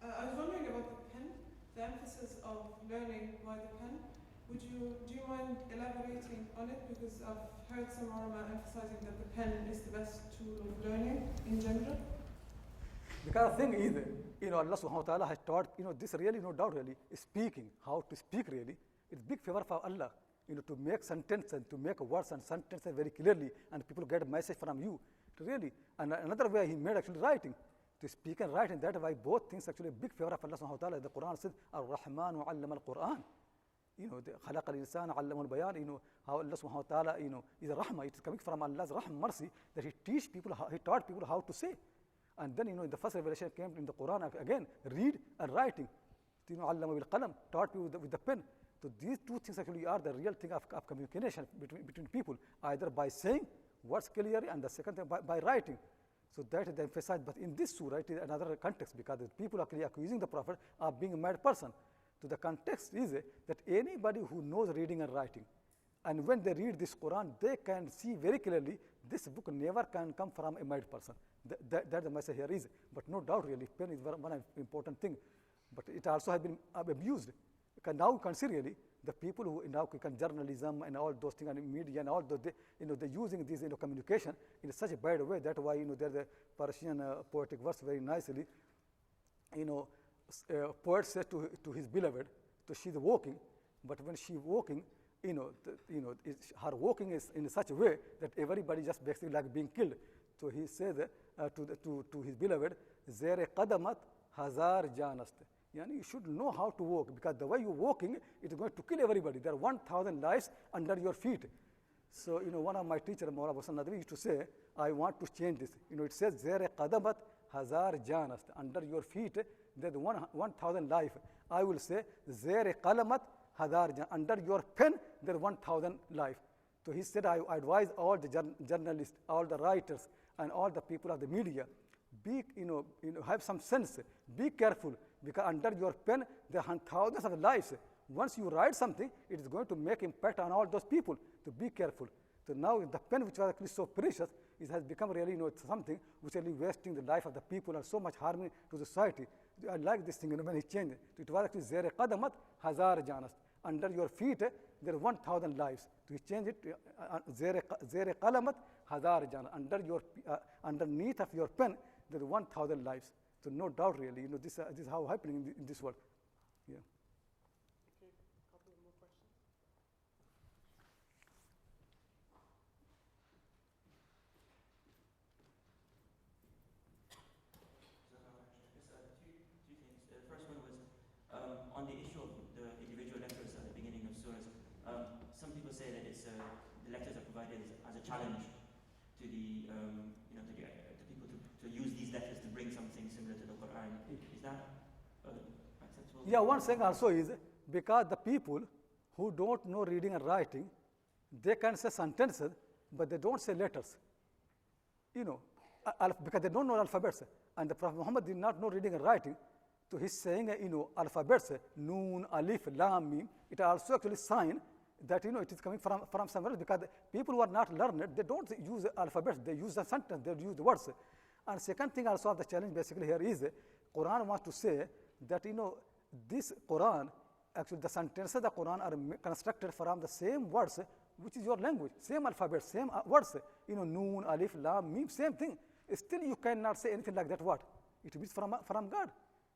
I was wondering about the pen, the emphasis of learning by the pen. Do you mind elaborating on it? Because I've heard some ulama emphasizing that the pen is the best tool of learning in general. Because the thing is, Allah subhanahu wa ta'ala has taught, this really, no doubt really, speaking, how to speak really, it's big favor for Allah, to make sentences and to make words and sentences very clearly, and people get a message from you, really. And another way he made actually writing, to speak and write, and that's why both things actually a big favor of Allah subhanahu wa ta'ala. The Quran says, Ar-Rahman allama al-Quran. خلق الإنسان علمه البيان. How Allah subhanahu wa ta'ala, is a rahmah. It's coming from Allah's rahmah, mercy, that He taught people how to say. And then, the first revelation came in the Quran again, read and writing. Allama bil-Qalam, taught people with the pen. So these two things actually are the real thing of communication between people, either by saying words clearly, and the second thing by writing. So that is emphasized. But in this surah, it is another context, because the people are accusing the Prophet of being a mad person. So the context is that anybody who knows reading and writing, and when they read this Quran, they can see very clearly this book never can come from a mad person. That the message here is. But no doubt really, pen is one important thing. But it also has been abused. Because now you can see really, the people who now can journalism and all those things, and media and all those, they're using this communication in such a bad way. That's why there's a Persian poetic verse very nicely. Poet says to his beloved, so she's walking, but when she's walking, her walking is in such a way that everybody just basically like being killed. So he says to his beloved, Zere qadamat hazar janast. You should know how to walk, because the way you're walking, it is going to kill everybody. There are 1,000 lives under your feet. So, one of my teachers, Nadwi, used to say, I want to change this. It says, Zere qadamat hazar janast. Under your feet, there's 1,000 life. I will say, Zere qalamat hazar janast. Under your pen, there's 1,000 life. So he said, I advise all the journalists, all the writers, and all the people of the media, have some sense, be careful, because under your pen there are thousands of lives. Once you write something, it is going to make impact on all those people. To be careful. So now the pen, which was actually so precious, it has become really, something which is really wasting the life of the people and so much harming to the society. I like this thing, when he changed it. It was actually Zere Qadamat Hazar Janas. Under your feet, there are 1,000 lives. So he changed it to Zere Qalamat Hazar Janas. Underneath of your pen, there are 1,000 lives. So no doubt, really, this is how happening in this world. Yeah. Okay, a couple more questions. Two things. The first one was on the issue of the individual letters at the beginning of surahs. Some people say that it's the letters are provided as a challenge to the to people to use these letters to bring something similar to the Quran. Is that acceptable? Yeah, one thing also is because the people who don't know reading and writing, they can say sentences, but they don't say letters. Because they don't know alphabets. And the Prophet Muhammad did not know reading and writing. So he's saying, alphabets, Noon, Alif, Lam, Mim. It also actually sign that, it is coming from somewhere else, because people who are not learned, they don't use alphabets, they use a sentence, they use the words. And second thing also of the challenge basically here is, Quran wants to say that, this Quran, actually the sentences of the Quran are constructed from the same words, which is your language, same alphabet, same words, Noon, Alif, Lam, Mim, same thing. Still you cannot say anything like that what? It is from God.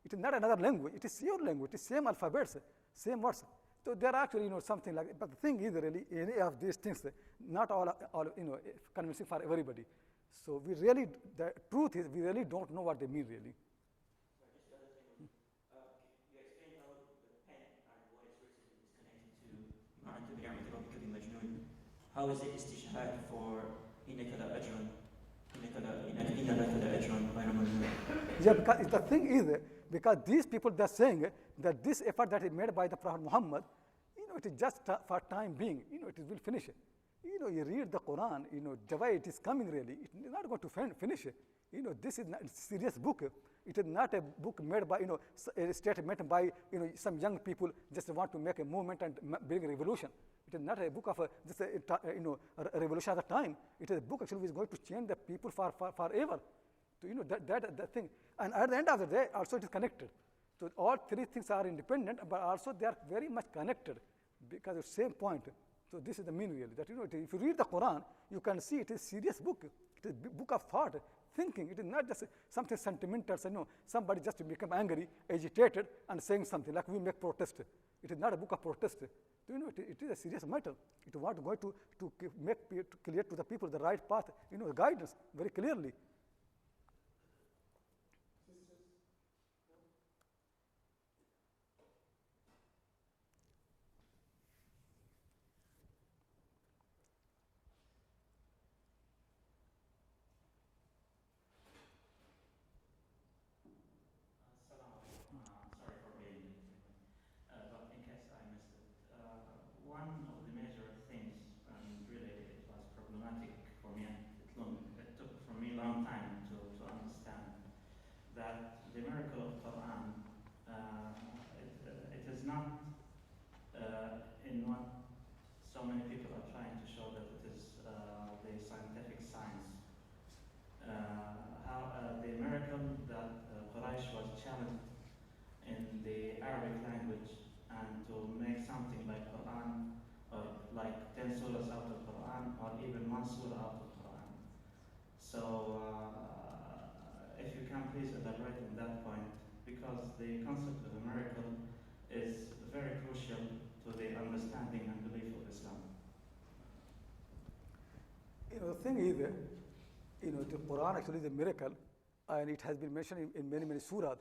It is not another language, it is your language, it is same alphabets, same words. So there are actually, something like that. But the thing is really, any of these things, not all convincing for everybody. So we really, the truth is, we really don't know what they mean really. Just the other thing was, you explained how the pen and what it's written is connected to how is it istishhad for إنك لا أجر Yeah, because the thing is, because these people, they're saying that this effort that is made by the Prophet Muhammad, it is just for time being, it will finish. You read the Quran, the way it is coming really, it is not going to finish. This is not a serious book. It is not a book made by, a statement by, some young people just want to make a movement and bring a revolution. It is not a book of just a revolution at a time. It is a book actually which is going to change the people forever. So, that thing. And at the end of the day, also it is connected. So all three things are independent, but also they are very much connected because of the same point. So this is the mean really, that if you read the Quran, you can see it is a serious book. It is a book of thought, thinking. It is not just something sentimental, somebody just become angry, agitated, and saying something like we make protest. It is not a book of protest. It is a serious matter. It is what going to make clear to the people the right path, guidance very clearly. Please elaborate on that point, because the concept of a miracle is very crucial to the understanding and belief of Islam. The thing is, the Quran actually is a miracle, and it has been mentioned in many surahs.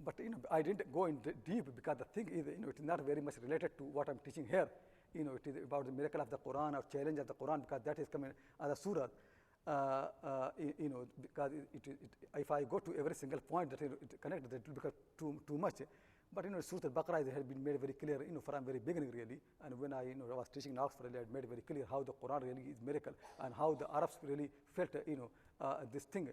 But I didn't go in deep because the thing is, it is not very much related to what I'm teaching here. It is about the miracle of the Quran or challenge of the Quran, because that is coming as a surah. Because if I go to every single point that it connected, it will become too much. But Surah Al-Baqarah has been made very clear, from very beginning really. And when I was teaching in Oxford, I had made very clear how the Quran really is miracle and how the Arabs really felt this thing,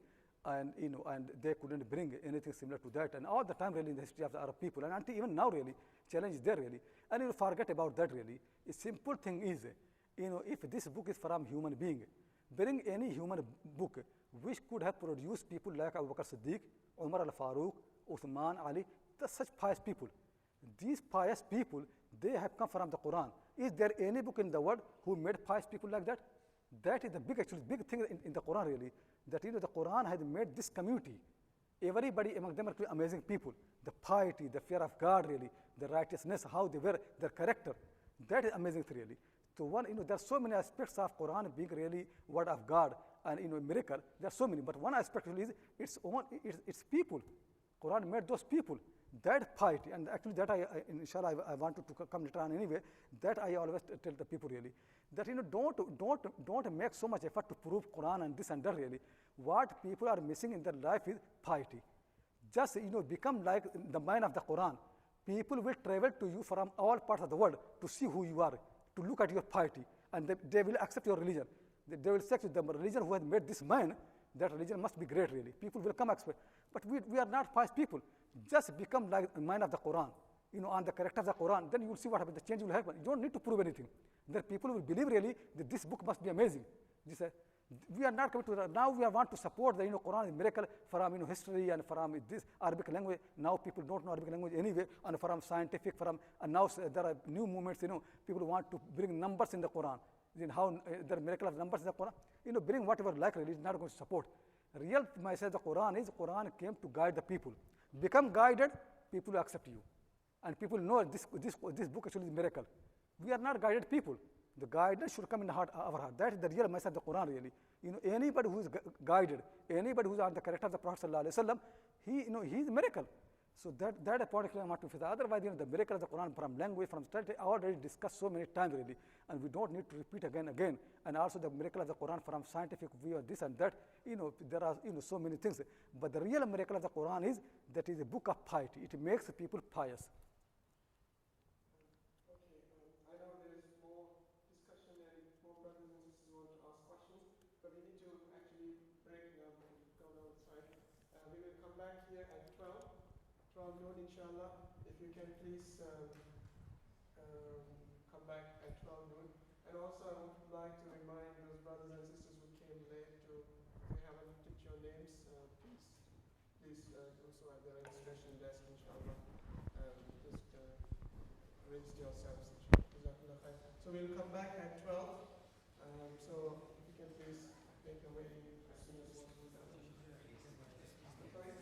and and they couldn't bring anything similar to that. And all the time really in the history of the Arab people, and until even now really, challenge is there really. And forget about that really. A simple thing is, if this book is from human being, bring any human book which could have produced people like Abu Bakr Siddiq, Umar al-Faruq, Uthman, Ali, such pious people. These pious people, they have come from the Quran. Is there any book in the world who made pious people like that? That is the big thing in the Quran really, that the Quran has made this community. Everybody among them are amazing people. The piety, the fear of God really, the righteousness, how they were, their character. That is amazing thing really. So there are so many aspects of Quran being really word of God and miracle. There are so many, but one aspect really is it's people. Quran made those people. That piety, and actually that inshallah I wanted to come later on anyway, that I always tell the people really, that don't make so much effort to prove Quran and this and that really. What people are missing in their life is piety. Just become like the mind of the Quran. People will travel to you from all parts of the world to see who you are, to look at your piety, and they will accept your religion. They will say to the religion who has made this man, that religion must be great really. People will come expect. But we are not pious people. Just become like the mind of the Quran, on the character of the Quran, then you will see what happens, the change will happen. You don't need to prove anything. Then people will believe really that this book must be amazing. We are not coming to that. Now we want to support the Quran is miracle from history and from this Arabic language. Now people don't know Arabic language anyway, and from scientific, and now there are new movements, people want to bring numbers in the Quran. How there are miracle of numbers in the Quran. Bring whatever like really, is not going to support. Real message of the Quran came to guide the people. Become guided, people will accept you. And people know this book actually is a miracle. We are not guided people. The guidance should come in our heart. That is the real message of the Quran really. Anybody who is guided, anybody who is on the character of the Prophet ﷺ, he is a miracle. So that a point I want to fit. Otherwise, the miracle of the Quran from language, from study, already discussed so many times really, and we don't need to repeat again. And also the miracle of the Quran from scientific view of this and that. There are so many things. But the real miracle of the Quran is that it is a book of piety. It makes people pious. Okay, I know there is more discussion and more brothers and sisters want to ask questions, but we need to actually break now and go outside. We will come back here at 12 noon, inshallah. If you can please come back at 12 noon. And also I would like to remind those brothers and sisters who came late to, if you haven't picked your names, please do so at the registration desk, inshallah. Just register yourselves, inshallah. So we'll come back at 12. So if you can please make your way as soon as possible. Sorry?